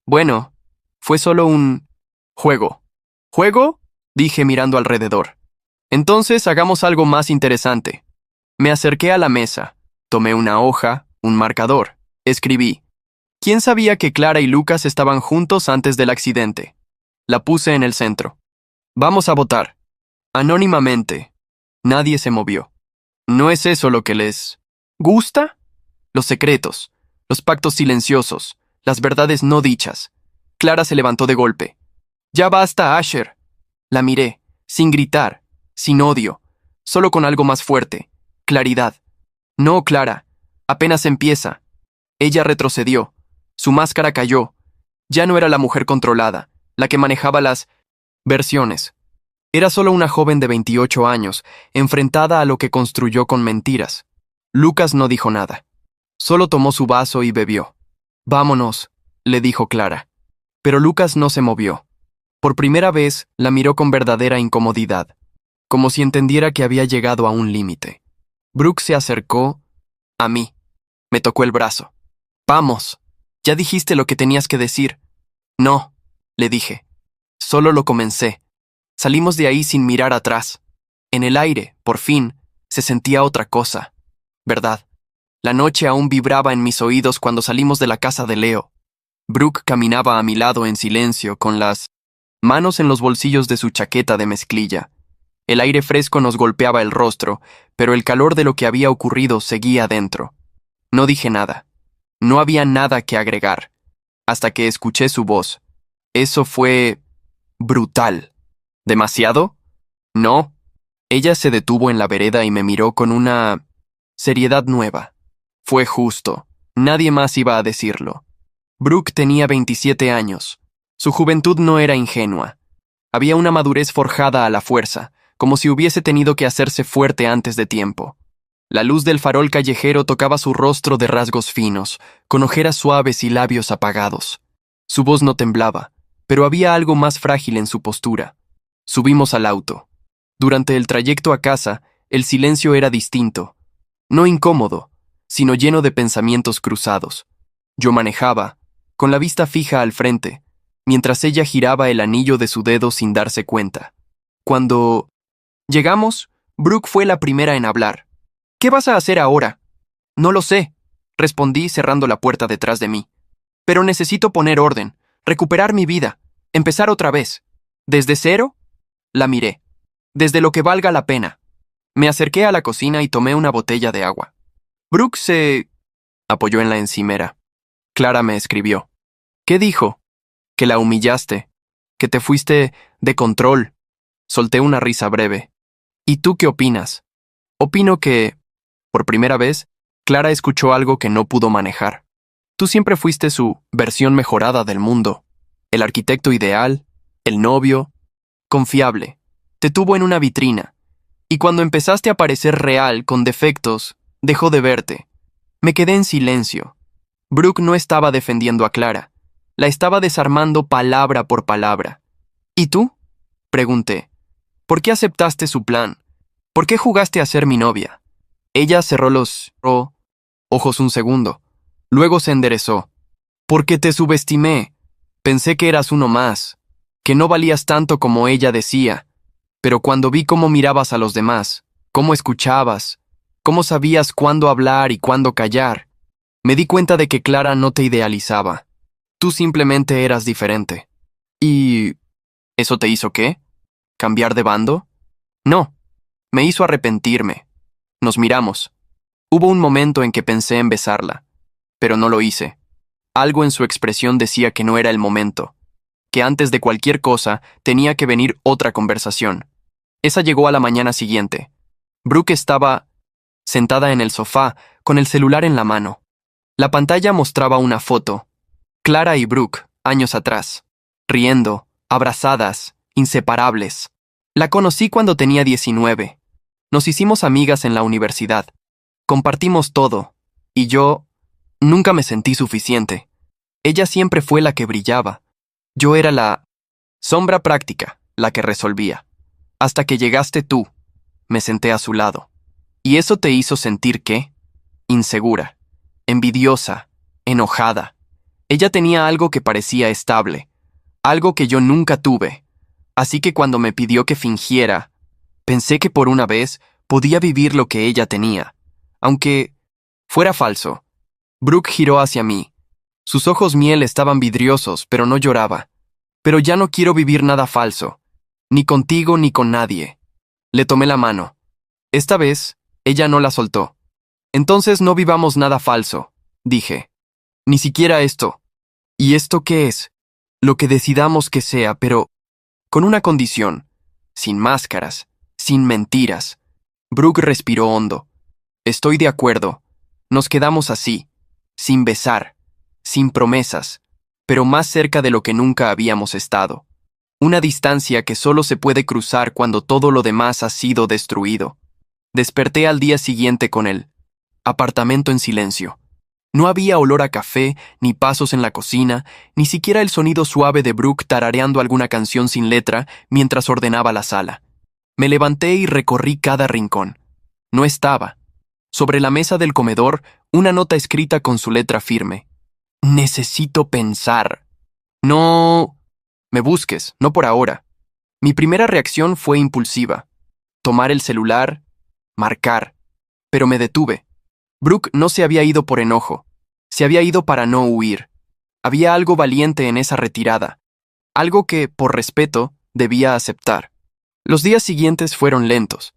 Bueno, fue solo un juego. ¿Juego?, dije mirando alrededor. Entonces hagamos algo más interesante. Me acerqué a la mesa, tomé una hoja, un marcador, escribí. ¿Quién sabía que Clara y Lucas estaban juntos antes del accidente? La puse en el centro. Vamos a votar. Anónimamente. Nadie se movió. ¿No es eso lo que les gusta? Los secretos, los pactos silenciosos, las verdades no dichas. Clara se levantó de golpe. Ya basta, Asher. La miré, sin gritar, sin odio, solo con algo más fuerte, claridad. No, Clara, apenas empieza. Ella retrocedió, su máscara cayó. Ya no era la mujer controlada, la que manejaba las versiones. Era solo una joven de 28 años, enfrentada a lo que construyó con mentiras. Lucas no dijo nada. Solo tomó su vaso y bebió. Vámonos, le dijo Clara. Pero Lucas no se movió. Por primera vez, la miró con verdadera incomodidad, como si entendiera que había llegado a un límite. Brooke se acercó a mí. Me tocó el brazo. Vamos, ya dijiste lo que tenías que decir. No, le dije. Solo lo comencé. Salimos de ahí sin mirar atrás. En el aire, por fin, se sentía otra cosa. ¿Verdad? La noche aún vibraba en mis oídos cuando salimos de la casa de Leo. Brooke caminaba a mi lado en silencio, con las manos en los bolsillos de su chaqueta de mezclilla. El aire fresco nos golpeaba el rostro, pero el calor de lo que había ocurrido seguía dentro. No dije nada. No había nada que agregar, hasta que escuché su voz. Eso fue brutal. ¿Demasiado? No. Ella se detuvo en la vereda y me miró con una seriedad nueva. Fue justo. Nadie más iba a decirlo. Brooke tenía 27 años. Su juventud no era ingenua. Había una madurez forjada a la fuerza, como si hubiese tenido que hacerse fuerte antes de tiempo. La luz del farol callejero tocaba su rostro de rasgos finos, con ojeras suaves y labios apagados. Su voz no temblaba, pero había algo más frágil en su postura. Subimos al auto. Durante el trayecto a casa, el silencio era distinto. No incómodo, sino lleno de pensamientos cruzados. Yo manejaba, con la vista fija al frente, mientras ella giraba el anillo de su dedo sin darse cuenta. Cuando llegamos, Brooke fue la primera en hablar. ¿Qué vas a hacer ahora? No lo sé, respondí cerrando la puerta detrás de mí. Pero necesito poner orden, recuperar mi vida, empezar otra vez. ¿Desde cero? La miré. Desde lo que valga la pena. Me acerqué a la cocina y tomé una botella de agua. Brooke se apoyó en la encimera. Clara me escribió. ¿Qué dijo? Que la humillaste, que te fuiste de control. Solté una risa breve. ¿Y tú qué opinas? Opino que, por primera vez, Clara escuchó algo que no pudo manejar. Tú siempre fuiste su versión mejorada del mundo. El arquitecto ideal, el novio, confiable. Te tuvo en una vitrina. Y cuando empezaste a parecer real, con defectos, dejó de verte. Me quedé en silencio. Brooke no estaba defendiendo a Clara. La estaba desarmando palabra por palabra. ¿Y tú?, pregunté. ¿Por qué aceptaste su plan? ¿Por qué jugaste a ser mi novia? Ella cerró los ojos un segundo. Luego se enderezó. Porque te subestimé. Pensé que eras uno más. que no valías tanto como ella decía, pero cuando vi cómo mirabas a los demás, cómo escuchabas, cómo sabías cuándo hablar y cuándo callar, me di cuenta de que Clara no te idealizaba. Tú simplemente eras diferente. ¿Y eso te hizo qué? ¿Cambiar de bando? No, me hizo arrepentirme. Nos miramos. Hubo un momento en que pensé en besarla, pero no lo hice. Algo en su expresión decía que no era el momento, que antes de cualquier cosa tenía que venir otra conversación. Esa llegó a la mañana siguiente. Brooke estaba sentada en el sofá, con el celular en la mano. La pantalla mostraba una foto. Clara y Brooke, años atrás. Riendo, abrazadas, inseparables. La conocí cuando tenía 19. Nos hicimos amigas en la universidad. Compartimos todo. Y yo nunca me sentí suficiente. Ella siempre fue la que brillaba. Yo era la sombra práctica, la que resolvía. Hasta que llegaste tú. Me senté a su lado. ¿Y eso te hizo sentir qué? Insegura, envidiosa, enojada. Ella tenía algo que parecía estable, algo que yo nunca tuve. Así que cuando me pidió que fingiera, pensé que por una vez podía vivir lo que ella tenía, aunque fuera falso. Brooke giró hacia mí. Sus ojos miel estaban vidriosos, pero no lloraba. Pero ya no quiero vivir nada falso, ni contigo ni con nadie. Le tomé la mano. Esta vez, ella no la soltó. Entonces no vivamos nada falso, dije. Ni siquiera esto. ¿Y esto qué es? Lo que decidamos que sea, pero con una condición. Sin máscaras, sin mentiras. Brooke respiró hondo. Estoy de acuerdo. Nos quedamos así, sin besar, sin promesas, pero más cerca de lo que nunca habíamos estado. Una distancia que solo se puede cruzar cuando todo lo demás ha sido destruido. Desperté al día siguiente con el apartamento en silencio. No había olor a café, ni pasos en la cocina, ni siquiera el sonido suave de Brooke tarareando alguna canción sin letra mientras ordenaba la sala. Me levanté y recorrí cada rincón. No estaba. Sobre la mesa del comedor, una nota escrita con su letra firme. Necesito pensar. No me busques, no por ahora. Mi primera reacción fue impulsiva. Tomar el celular, marcar. Pero me detuve. Brooke no se había ido por enojo. Se había ido para no huir. Había algo valiente en esa retirada. Algo que, por respeto, debía aceptar. Los días siguientes fueron lentos.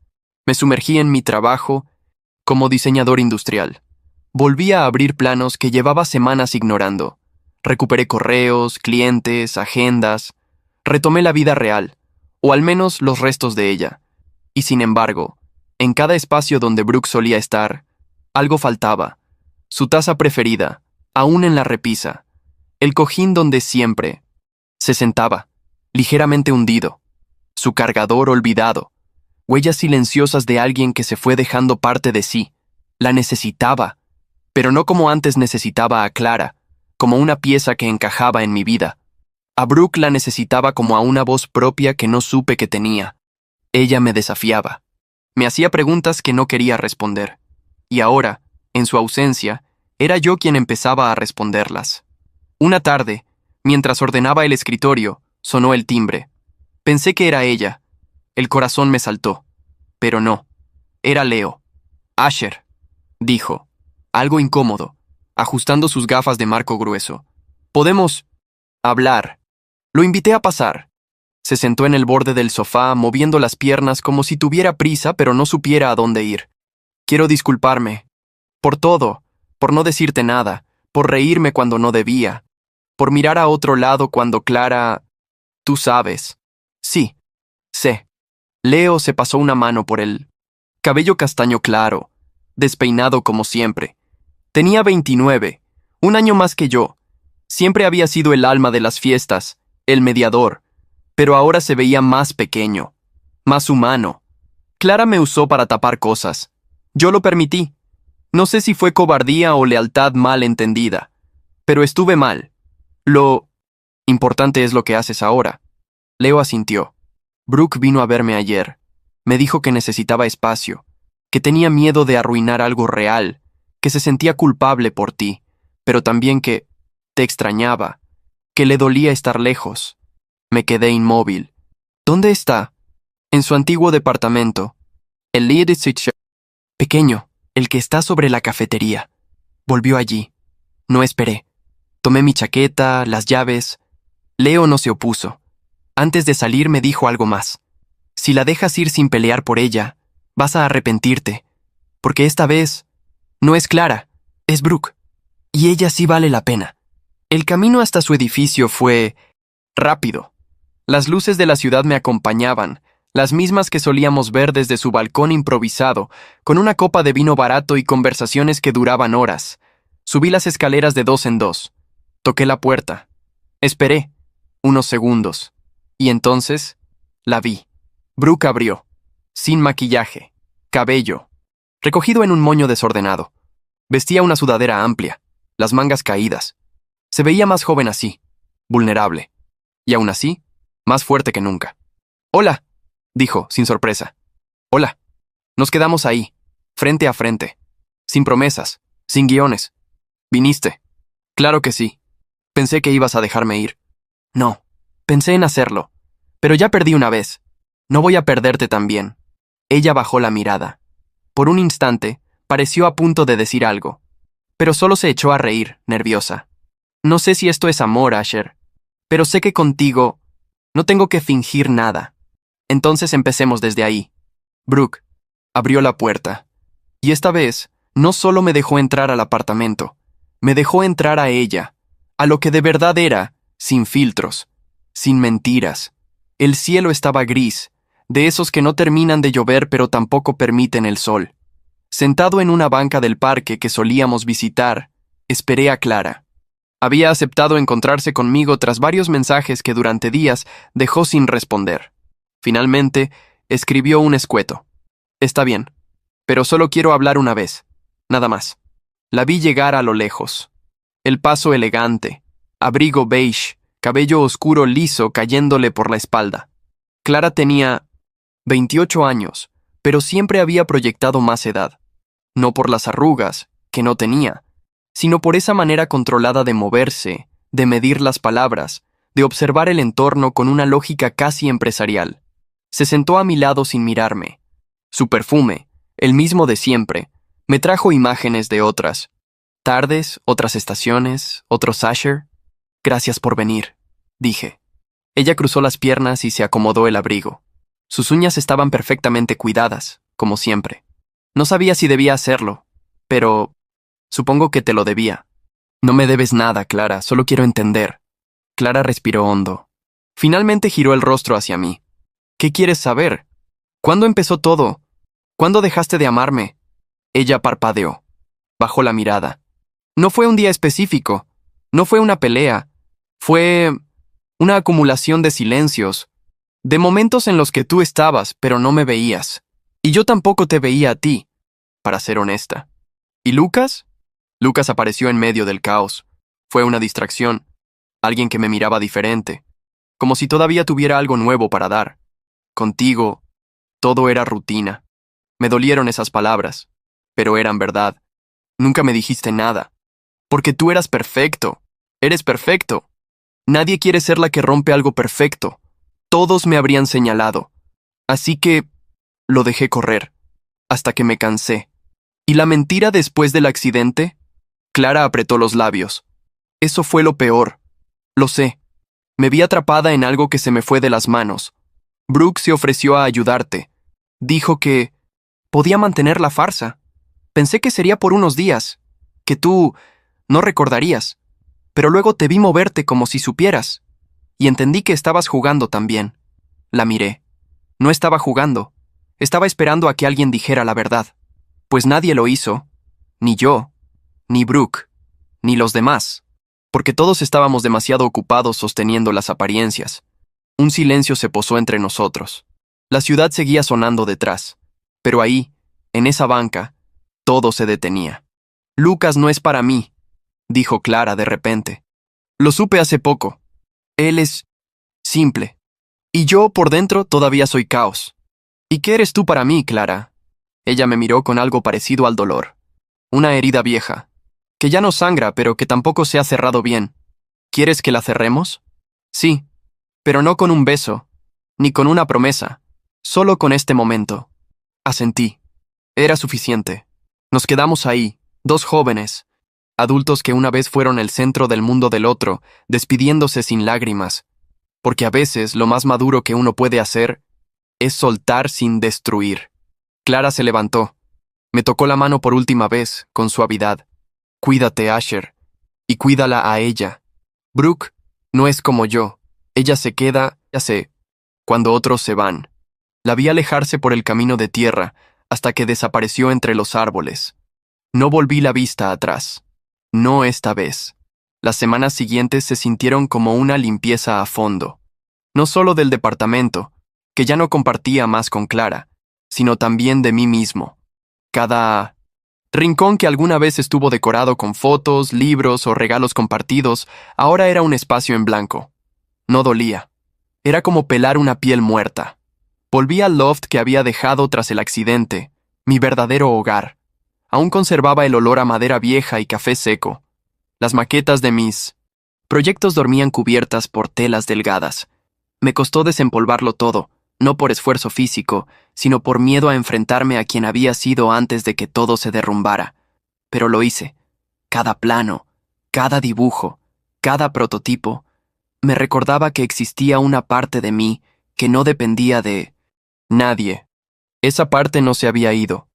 Me sumergí en mi trabajo como diseñador industrial. Volví a abrir planos que llevaba semanas ignorando. Recuperé correos, clientes, agendas. Retomé la vida real, o al menos los restos de ella. Y sin embargo, en cada espacio donde Brooke solía estar, algo faltaba. Su taza preferida, aún en la repisa. El cojín donde siempre se sentaba, ligeramente hundido. Su cargador olvidado. Huellas silenciosas de alguien que se fue dejando parte de sí. La necesitaba, pero no como antes necesitaba a Clara, como una pieza que encajaba en mi vida. A Brooke la necesitaba como a una voz propia que no supe que tenía. Ella me desafiaba. Me hacía preguntas que no quería responder. Y ahora, en su ausencia, era yo quien empezaba a responderlas. Una tarde, mientras ordenaba el escritorio, sonó el timbre. Pensé que era ella. El corazón me saltó. Pero no. Era Leo. Asher, dijo, algo incómodo, ajustando sus gafas de marco grueso. ¿Podemos hablar? Lo invité a pasar. Se sentó en el borde del sofá, moviendo las piernas como si tuviera prisa pero no supiera a dónde ir. Quiero disculparme. Por todo, por no decirte nada, por reírme cuando no debía, por mirar a otro lado cuando Clara... Tú sabes. Sí, sé. Leo se pasó una mano por el cabello castaño claro, despeinado como siempre. Tenía 29, un año más que yo. Siempre había sido el alma de las fiestas, el mediador, pero ahora se veía más pequeño, más humano. Clara me usó para tapar cosas. Yo lo permití. No sé si fue cobardía o lealtad mal entendida, pero estuve mal. Lo importante es lo que haces ahora. Leo asintió. Brooke vino a verme ayer. Me dijo que necesitaba espacio, que tenía miedo de arruinar algo real, que se sentía culpable por ti, pero también que te extrañaba, que le dolía estar lejos. Me quedé inmóvil. ¿Dónde está? En su antiguo departamento. El Leipzig. Pequeño, el que está sobre la cafetería. Volvió allí. No esperé. Tomé mi chaqueta, las llaves. Leo no se opuso. Antes de salir me dijo algo más. Si la dejas ir sin pelear por ella, vas a arrepentirte. Porque esta vez no es Clara, es Brooke. Y ella sí vale la pena. El camino hasta su edificio fue rápido. Las luces de la ciudad me acompañaban, las mismas que solíamos ver desde su balcón improvisado, con una copa de vino barato y conversaciones que duraban horas. Subí las escaleras de 2 en 2. Toqué la puerta. Esperé unos segundos. Y entonces la vi. Brooke abrió, sin maquillaje, cabello, recogido en un moño desordenado. Vestía una sudadera amplia, las mangas caídas. Se veía más joven así, vulnerable. Y aún así, más fuerte que nunca. «Hola», dijo, sin sorpresa. «Hola». Nos quedamos ahí, frente a frente, sin promesas, sin guiones. «¿Viniste?» «Claro que sí. Pensé que ibas a dejarme ir». «No, pensé en hacerlo. Pero ya perdí una vez. No voy a perderte también». Ella bajó la mirada. Por un instante, pareció a punto de decir algo. Pero solo se echó a reír, nerviosa. «No sé si esto es amor, Asher. Pero sé que contigo no tengo que fingir nada. Entonces empecemos desde ahí». Brooke abrió la puerta. Y esta vez, no solo me dejó entrar al apartamento, me dejó entrar a ella, a lo que de verdad era, sin filtros, sin mentiras. El cielo estaba gris, de esos que no terminan de llover pero tampoco permiten el sol. Sentado en una banca del parque que solíamos visitar, esperé a Clara. Había aceptado encontrarse conmigo tras varios mensajes que durante días dejó sin responder. Finalmente, escribió un escueto. «Está bien, pero solo quiero hablar una vez, nada más». La vi llegar a lo lejos. El paso elegante, abrigo beige, cabello oscuro liso cayéndole por la espalda. Clara tenía 28 años, pero siempre había proyectado más edad. No por las arrugas, que no tenía, sino por esa manera controlada de moverse, de medir las palabras, de observar el entorno con una lógica casi empresarial. Se sentó a mi lado sin mirarme. Su perfume, el mismo de siempre, me trajo imágenes de otras. Tardes, otras estaciones, otros Asher. «Gracias por venir», dije. Ella cruzó las piernas y se acomodó el abrigo. Sus uñas estaban perfectamente cuidadas, como siempre. No sabía si debía hacerlo, pero supongo que te lo debía. «No me debes nada, Clara, solo quiero entender». Clara respiró hondo. Finalmente giró el rostro hacia mí. «¿Qué quieres saber? ¿Cuándo empezó todo? ¿Cuándo dejaste de amarme?» Ella parpadeó. Bajó la mirada. «No fue un día específico. No fue una pelea. Fue una acumulación de silencios, de momentos en los que tú estabas, pero no me veías. Y yo tampoco te veía a ti, para ser honesta». «¿Y Lucas?» Lucas apareció en medio del caos. Fue una distracción. Alguien que me miraba diferente. Como si todavía tuviera algo nuevo para dar. Contigo, todo era rutina. Me dolieron esas palabras, pero eran verdad. Nunca me dijiste nada. Porque tú eras perfecto. Eres perfecto. Nadie quiere ser la que rompe algo perfecto. Todos me habrían señalado. Así que lo dejé correr, hasta que me cansé. ¿Y la mentira después del accidente? Clara apretó los labios. Eso fue lo peor. Lo sé. Me vi atrapada en algo que se me fue de las manos. Brooke se ofreció a ayudarte. Dijo que podía mantener la farsa. Pensé que sería por unos días, que tú no recordarías. Pero luego te vi moverte como si supieras. Y entendí que estabas jugando también. La miré. No estaba jugando. Estaba esperando a que alguien dijera la verdad. Pues nadie lo hizo. Ni yo, ni Brooke, ni los demás. Porque todos estábamos demasiado ocupados sosteniendo las apariencias. Un silencio se posó entre nosotros. La ciudad seguía sonando detrás. Pero ahí, en esa banca, todo se detenía. «Lucas no es para mí», dijo Clara de repente. «Lo supe hace poco. Él es simple. Y yo, por dentro, todavía soy caos. ¿Y qué eres tú para mí, Clara?» Ella me miró con algo parecido al dolor. «Una herida vieja, que ya no sangra, pero que tampoco se ha cerrado bien. ¿Quieres que la cerremos?» «Sí». Pero no con un beso, ni con una promesa, solo con este momento. Asentí. Era suficiente. Nos quedamos ahí, dos jóvenes, adultos que una vez fueron el centro del mundo del otro, despidiéndose sin lágrimas, porque a veces lo más maduro que uno puede hacer es soltar sin destruir. Clara se levantó. Me tocó la mano por última vez, con suavidad. Cuídate, Asher, y cuídala a ella. Brooke no es como yo. Ella se queda, ya sé, cuando otros se van. La vi alejarse por el camino de tierra hasta que desapareció entre los árboles. No volví la vista atrás. No esta vez. Las semanas siguientes se sintieron como una limpieza a fondo. No solo del departamento, que ya no compartía más con Clara, sino también de mí mismo. Cada rincón que alguna vez estuvo decorado con fotos, libros o regalos compartidos, ahora era un espacio en blanco. No dolía. Era como pelar una piel muerta. Volví al loft que había dejado tras el accidente, mi verdadero hogar. Aún conservaba el olor a madera vieja y café seco. Las maquetas de mis proyectos dormían cubiertas por telas delgadas. Me costó desempolvarlo todo, no por esfuerzo físico, sino por miedo a enfrentarme a quien había sido antes de que todo se derrumbara. Pero lo hice. Cada plano, cada dibujo, cada prototipo, me recordaba que existía una parte de mí que no dependía de nadie. Esa parte no se había ido.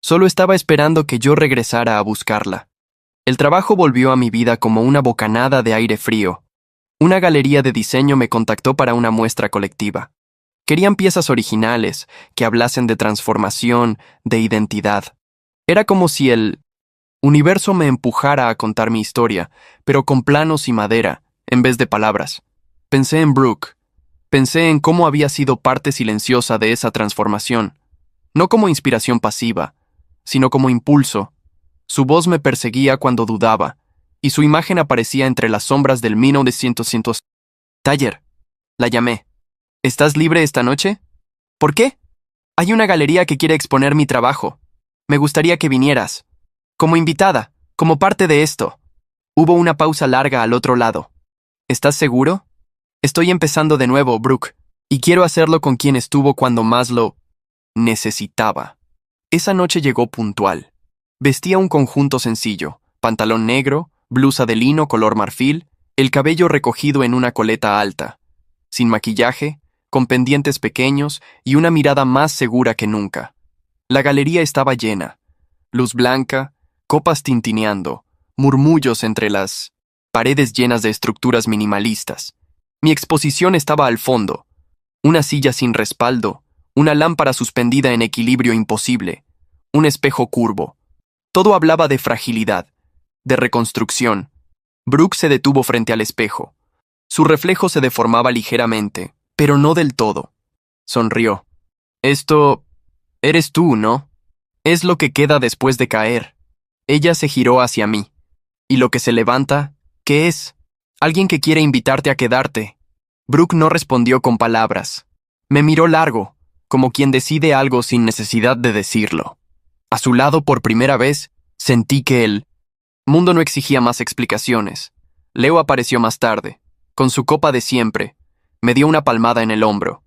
Solo estaba esperando que yo regresara a buscarla. El trabajo volvió a mi vida como una bocanada de aire frío. Una galería de diseño me contactó para una muestra colectiva. Querían piezas originales, que hablasen de transformación, de identidad. Era como si el universo me empujara a contar mi historia, pero con planos y madera, en vez de palabras. Pensé en Brooke. Pensé en cómo había sido parte silenciosa de esa transformación. No como inspiración pasiva, sino como impulso. Su voz me perseguía cuando dudaba, y su imagen aparecía entre las sombras del 1900. Taller. La llamé. ¿Estás libre esta noche? ¿Por qué? Hay una galería que quiere exponer mi trabajo. Me gustaría que vinieras. Como invitada, como parte de esto. Hubo una pausa larga al otro lado. ¿Estás seguro? Estoy empezando de nuevo, Brooke, y quiero hacerlo con quien estuvo cuando más lo necesitaba. Esa noche llegó puntual. Vestía un conjunto sencillo, pantalón negro, blusa de lino color marfil, el cabello recogido en una coleta alta, sin maquillaje, con pendientes pequeños y una mirada más segura que nunca. La galería estaba llena. Luz blanca, copas tintineando, murmullos entre las paredes llenas de estructuras minimalistas. Mi exposición estaba al fondo. Una silla sin respaldo, una lámpara suspendida en equilibrio imposible, un espejo curvo. Todo hablaba de fragilidad, de reconstrucción. Brooke se detuvo frente al espejo. Su reflejo se deformaba ligeramente, pero no del todo. Sonrió. Esto eres tú, ¿no? Es lo que queda después de caer. Ella se giró hacia mí. ¿Y lo que se levanta? ¿Qué es? Alguien que quiere invitarte a quedarte. Brooke no respondió con palabras. Me miró largo, como quien decide algo sin necesidad de decirlo. A su lado, por primera vez, sentí que el mundo no exigía más explicaciones. Leo apareció más tarde, con su copa de siempre. Me dio una palmada en el hombro.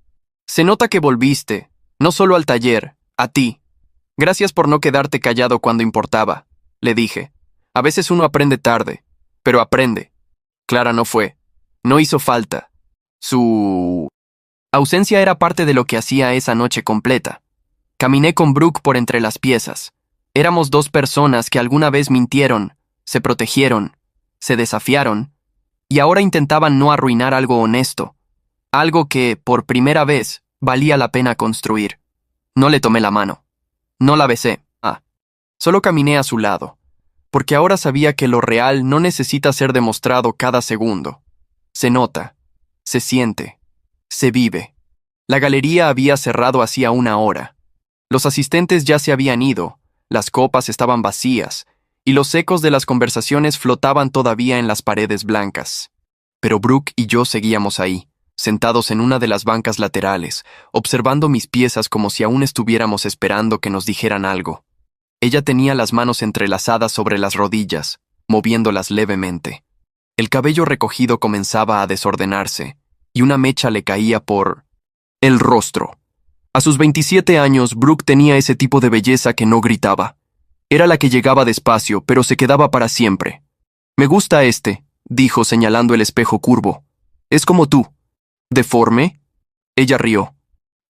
Se nota que volviste, no solo al taller, a ti. Gracias por no quedarte callado cuando importaba, le dije. A veces uno aprende tarde, pero aprende. Clara no fue. No hizo falta. Su ausencia era parte de lo que hacía esa noche completa. Caminé con Brooke por entre las piezas. Éramos dos personas que alguna vez mintieron, se protegieron, se desafiaron, y ahora intentaban no arruinar algo honesto, algo que, por primera vez, valía la pena construir. No le tomé la mano. No la besé. Solo caminé a su lado, porque ahora sabía que lo real no necesita ser demostrado cada segundo. Se nota, se siente, se vive. La galería había cerrado hacía una hora. Los asistentes ya se habían ido, las copas estaban vacías, y los ecos de las conversaciones flotaban todavía en las paredes blancas. Pero Brooke y yo seguíamos ahí, sentados en una de las bancas laterales, observando mis piezas como si aún estuviéramos esperando que nos dijeran algo. Ella tenía las manos entrelazadas sobre las rodillas, moviéndolas levemente. El cabello recogido comenzaba a desordenarse, y una mecha le caía por el rostro. A sus 27 años, Brooke tenía ese tipo de belleza que no gritaba. Era la que llegaba despacio, pero se quedaba para siempre. «Me gusta este», dijo señalando el espejo curvo. «Es como tú». «¿Deforme?» Ella rió.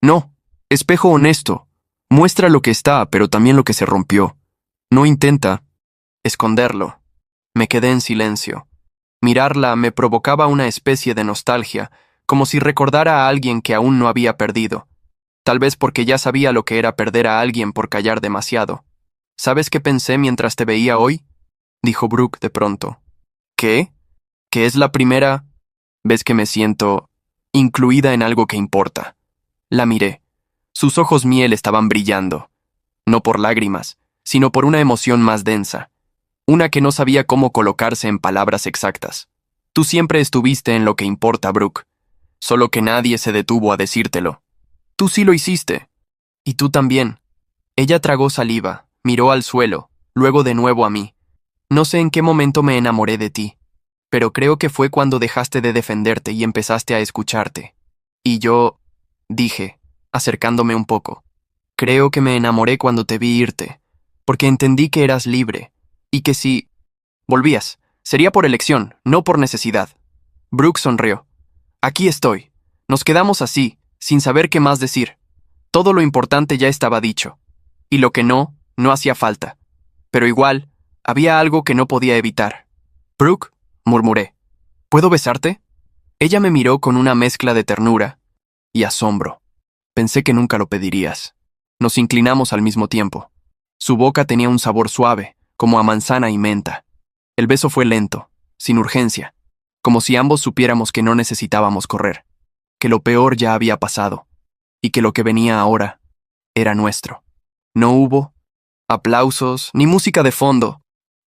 «No, espejo honesto. Muestra lo que está, pero también lo que se rompió. No intenta esconderlo». Me quedé en silencio. Mirarla me provocaba una especie de nostalgia, como si recordara a alguien que aún no había perdido. Tal vez porque ya sabía lo que era perder a alguien por callar demasiado. «¿Sabes qué pensé mientras te veía hoy?», dijo Brooke de pronto. «¿Qué? ¿Que es la primera vez que me siento incluida en algo que importa?» La miré. Sus ojos miel estaban brillando. No por lágrimas, sino por una emoción más densa. Una que no sabía cómo colocarse en palabras exactas. «Tú siempre estuviste en lo que importa, Brooke. Solo que nadie se detuvo a decírtelo. Tú sí lo hiciste. Y tú también». Ella tragó saliva, miró al suelo, luego de nuevo a mí. «No sé en qué momento me enamoré de ti, pero creo que fue cuando dejaste de defenderte y empezaste a escucharte. Y yo», dije, acercándome un poco, «creo que me enamoré cuando te vi irte, porque entendí que eras libre, y que si volvías, sería por elección, no por necesidad». Brooke sonrió. «Aquí estoy. Nos quedamos así, sin saber qué más decir. Todo lo importante ya estaba dicho. Y lo que no, no hacía falta. Pero igual, había algo que no podía evitar». «Brooke», murmuré, «¿puedo besarte?» Ella me miró con una mezcla de ternura y asombro. «Pensé que nunca lo pedirías». Nos inclinamos al mismo tiempo. Su boca tenía un sabor suave, como a manzana y menta. El beso fue lento, sin urgencia, como si ambos supiéramos que no necesitábamos correr, que lo peor ya había pasado, y que lo que venía ahora era nuestro. No hubo aplausos ni música de fondo,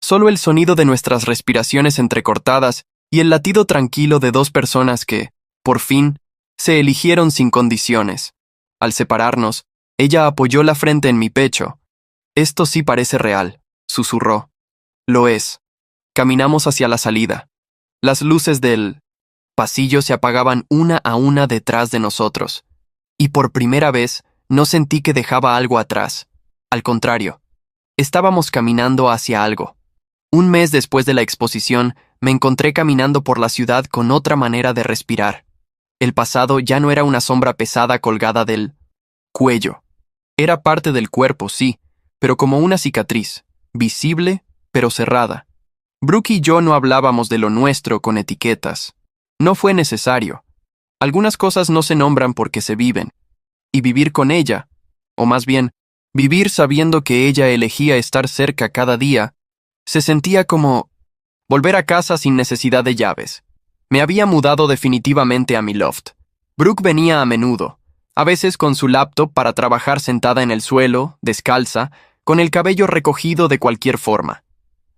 solo el sonido de nuestras respiraciones entrecortadas y el latido tranquilo de dos personas que, por fin, se eligieron sin condiciones. Al separarnos, ella apoyó la frente en mi pecho. «Esto sí parece real», susurró. «Lo es». Caminamos hacia la salida. Las luces del pasillo se apagaban una a una detrás de nosotros, y por primera vez no sentí que dejaba algo atrás. Al contrario, estábamos caminando hacia algo. Un mes después de la exposición, me encontré caminando por la ciudad con otra manera de respirar. El pasado ya no era una sombra pesada colgada del cuello. Era parte del cuerpo, sí, pero como una cicatriz, visible, pero cerrada. Brooke y yo no hablábamos de lo nuestro con etiquetas. No fue necesario. Algunas cosas no se nombran porque se viven. Y vivir con ella, o más bien, vivir sabiendo que ella elegía estar cerca cada día, se sentía como volver a casa sin necesidad de llaves. Me había mudado definitivamente a mi loft. Brooke venía a menudo, a veces con su laptop para trabajar sentada en el suelo, descalza, con el cabello recogido de cualquier forma.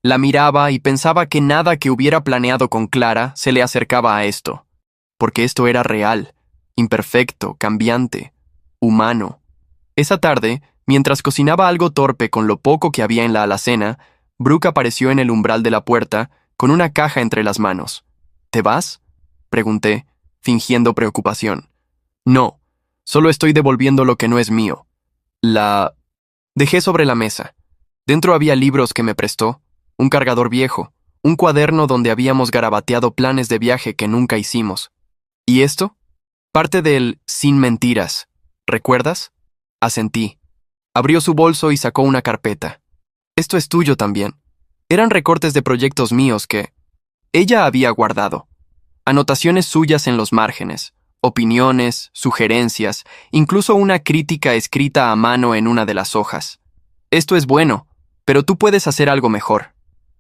La miraba y pensaba que nada que hubiera planeado con Clara se le acercaba a esto, porque esto era real, imperfecto, cambiante, humano. Esa tarde, mientras cocinaba algo torpe con lo poco que había en la alacena, Brooke apareció en el umbral de la puerta con una caja entre las manos. «¿Te vas?», pregunté, fingiendo preocupación. «No, solo estoy devolviendo lo que no es mío». La dejé sobre la mesa. Dentro había libros que me prestó, un cargador viejo, un cuaderno donde habíamos garabateado planes de viaje que nunca hicimos. «¿Y esto?» «Parte del Sin Mentiras. ¿Recuerdas?». Asentí. Abrió su bolso y sacó una carpeta. «Esto es tuyo también». Eran recortes de proyectos míos que ella había guardado. Anotaciones suyas en los márgenes, opiniones, sugerencias, incluso una crítica escrita a mano en una de las hojas. «Esto es bueno, pero tú puedes hacer algo mejor».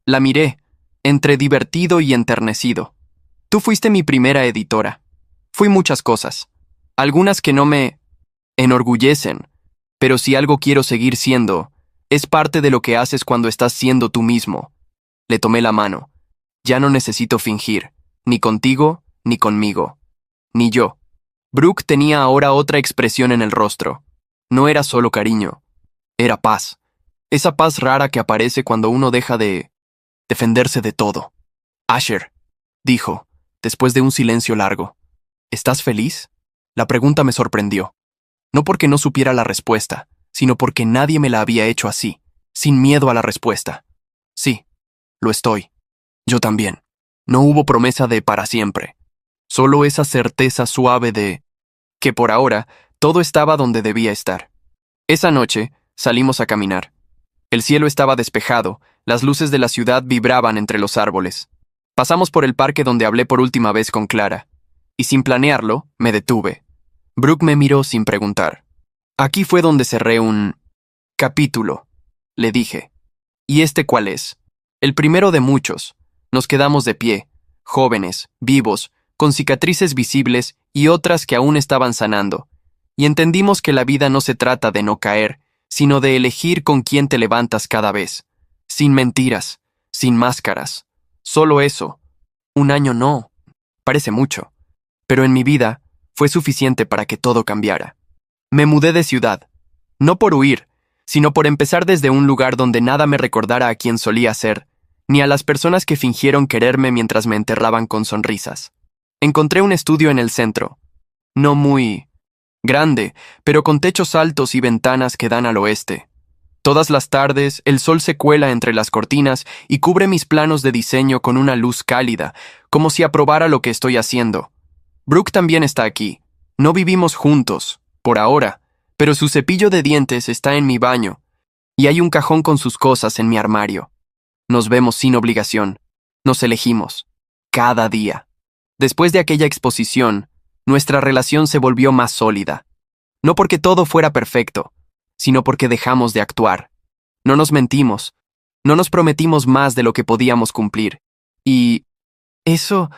La miré, entre divertido y enternecido. «Tú fuiste mi primera editora. Fui muchas cosas. Algunas que no me enorgullecen, pero si algo quiero seguir siendo, es parte de lo que haces cuando estás siendo tú mismo». Le tomé la mano. «Ya no necesito fingir, ni contigo, ni conmigo, ni yo». Brooke tenía ahora otra expresión en el rostro. No era solo cariño, era paz. Esa paz rara que aparece cuando uno deja de defenderse de todo. «Asher», dijo, después de un silencio largo, ¿Estás feliz? La pregunta me sorprendió. No porque no supiera la respuesta, sino porque nadie me la había hecho así, sin miedo a la respuesta. Sí, lo estoy. Yo también. No hubo promesa de para siempre. Solo esa certeza suave de que por ahora todo estaba donde debía estar. Esa noche salimos a caminar. El cielo estaba despejado, las luces de la ciudad vibraban entre los árboles. Pasamos por el parque donde hablé por última vez con Clara, y sin planearlo, me detuve. Brooke me miró sin preguntar. Aquí fue donde cerré un capítulo, le dije. ¿Y este cuál es? El primero de muchos. Nos quedamos de pie, jóvenes, vivos, con cicatrices visibles y otras que aún estaban sanando. Y entendimos que la vida no se trata de no caer, sino de elegir con quién te levantas cada vez. Sin mentiras, sin máscaras. Solo eso. Un año no. Parece mucho. Pero en mi vida fue suficiente para que todo cambiara. Me mudé de ciudad. No por huir, sino por empezar desde un lugar donde nada me recordara a quien solía ser, ni a las personas que fingieron quererme mientras me enterraban con sonrisas. Encontré un estudio en el centro. No muy grande, pero con techos altos y ventanas que dan al oeste. Todas las tardes, el sol se cuela entre las cortinas y cubre mis planos de diseño con una luz cálida, como si aprobara lo que estoy haciendo. Brooke también está aquí. No vivimos juntos, por ahora, pero su cepillo de dientes está en mi baño, y hay un cajón con sus cosas en mi armario. Nos vemos sin obligación. Nos elegimos. Cada día. Después de aquella exposición, nuestra relación se volvió más sólida. No porque todo fuera perfecto, sino porque dejamos de actuar. No nos mentimos, no nos prometimos más de lo que podíamos cumplir. Y eso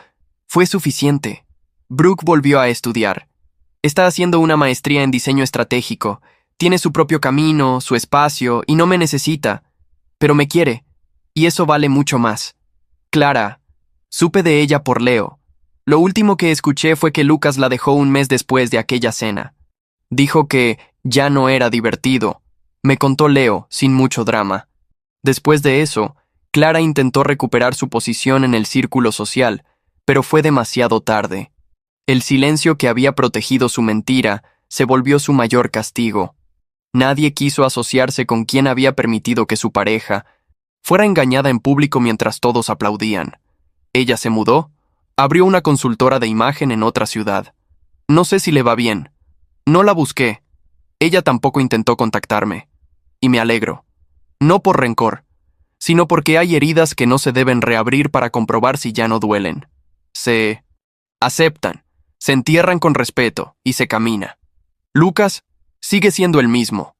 fue suficiente. Brooke volvió a estudiar. Está haciendo una maestría en diseño estratégico. Tiene su propio camino, su espacio, y no me necesita. Pero me quiere, y eso vale mucho más. Clara, supe de ella por Leo. Lo último que escuché fue que Lucas la dejó un mes después de aquella cena. Dijo que ya no era divertido. Me contó Leo, sin mucho drama. Después de eso, Clara intentó recuperar su posición en el círculo social, pero fue demasiado tarde. El silencio que había protegido su mentira se volvió su mayor castigo. Nadie quiso asociarse con quien había permitido que su pareja fuera engañada en público mientras todos aplaudían. Ella se mudó, abrió una consultora de imagen en otra ciudad. No sé si le va bien. No la busqué. Ella tampoco intentó contactarme. Y me alegro. No por rencor, sino porque hay heridas que no se deben reabrir para comprobar si ya no duelen. Se aceptan, se entierran con respeto y se camina. Lucas sigue siendo el mismo.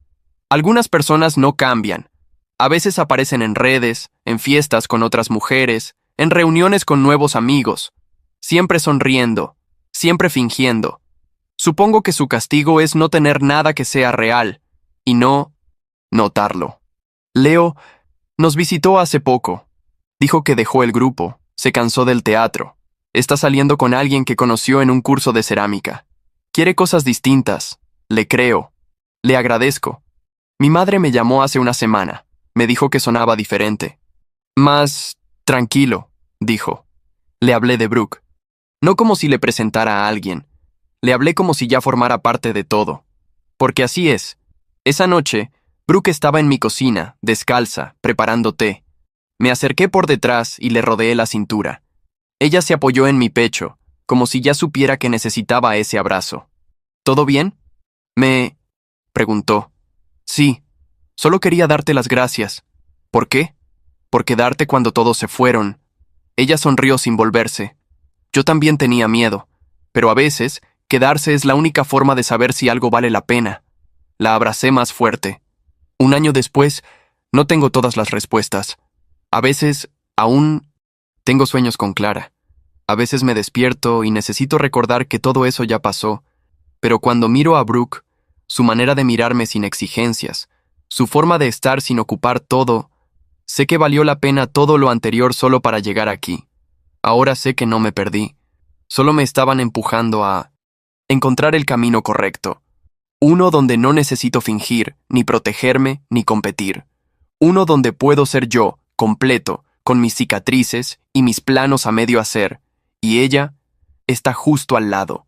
Algunas personas no cambian. A veces aparecen en redes, en fiestas con otras mujeres, en reuniones con nuevos amigos, siempre sonriendo, siempre fingiendo. Supongo que su castigo es no tener nada que sea real, y no notarlo. Leo nos visitó hace poco. Dijo que dejó el grupo, se cansó del teatro. Está saliendo con alguien que conoció en un curso de cerámica. Quiere cosas distintas. Le creo. Le agradezco. Mi madre me llamó hace una semana. Me dijo que sonaba diferente. Más tranquilo, dijo. Le hablé de Brooke. No como si le presentara a alguien. Le hablé como si ya formara parte de todo. Porque así es. Esa noche, Brooke estaba en mi cocina, descalza, preparando té. Me acerqué por detrás y le rodeé la cintura. Ella se apoyó en mi pecho, como si ya supiera que necesitaba ese abrazo. ¿Todo bien? Me preguntó. Sí, solo quería darte las gracias. ¿Por qué? Por quedarte cuando todos se fueron. Ella sonrió sin volverse. Yo también tenía miedo, pero a veces quedarse es la única forma de saber si algo vale la pena. La abracé más fuerte. Un año después, no tengo todas las respuestas. A veces, aún, tengo sueños con Clara. A veces me despierto y necesito recordar que todo eso ya pasó. Pero cuando miro a Brooke, su manera de mirarme sin exigencias, su forma de estar sin ocupar todo, sé que valió la pena todo lo anterior solo para llegar aquí. Ahora sé que no me perdí. Solo me estaban empujando a encontrar el camino correcto. Uno donde no necesito fingir, ni protegerme, ni competir. Uno donde puedo ser yo, completo, con mis cicatrices y mis planos a medio hacer. Y ella está justo al lado.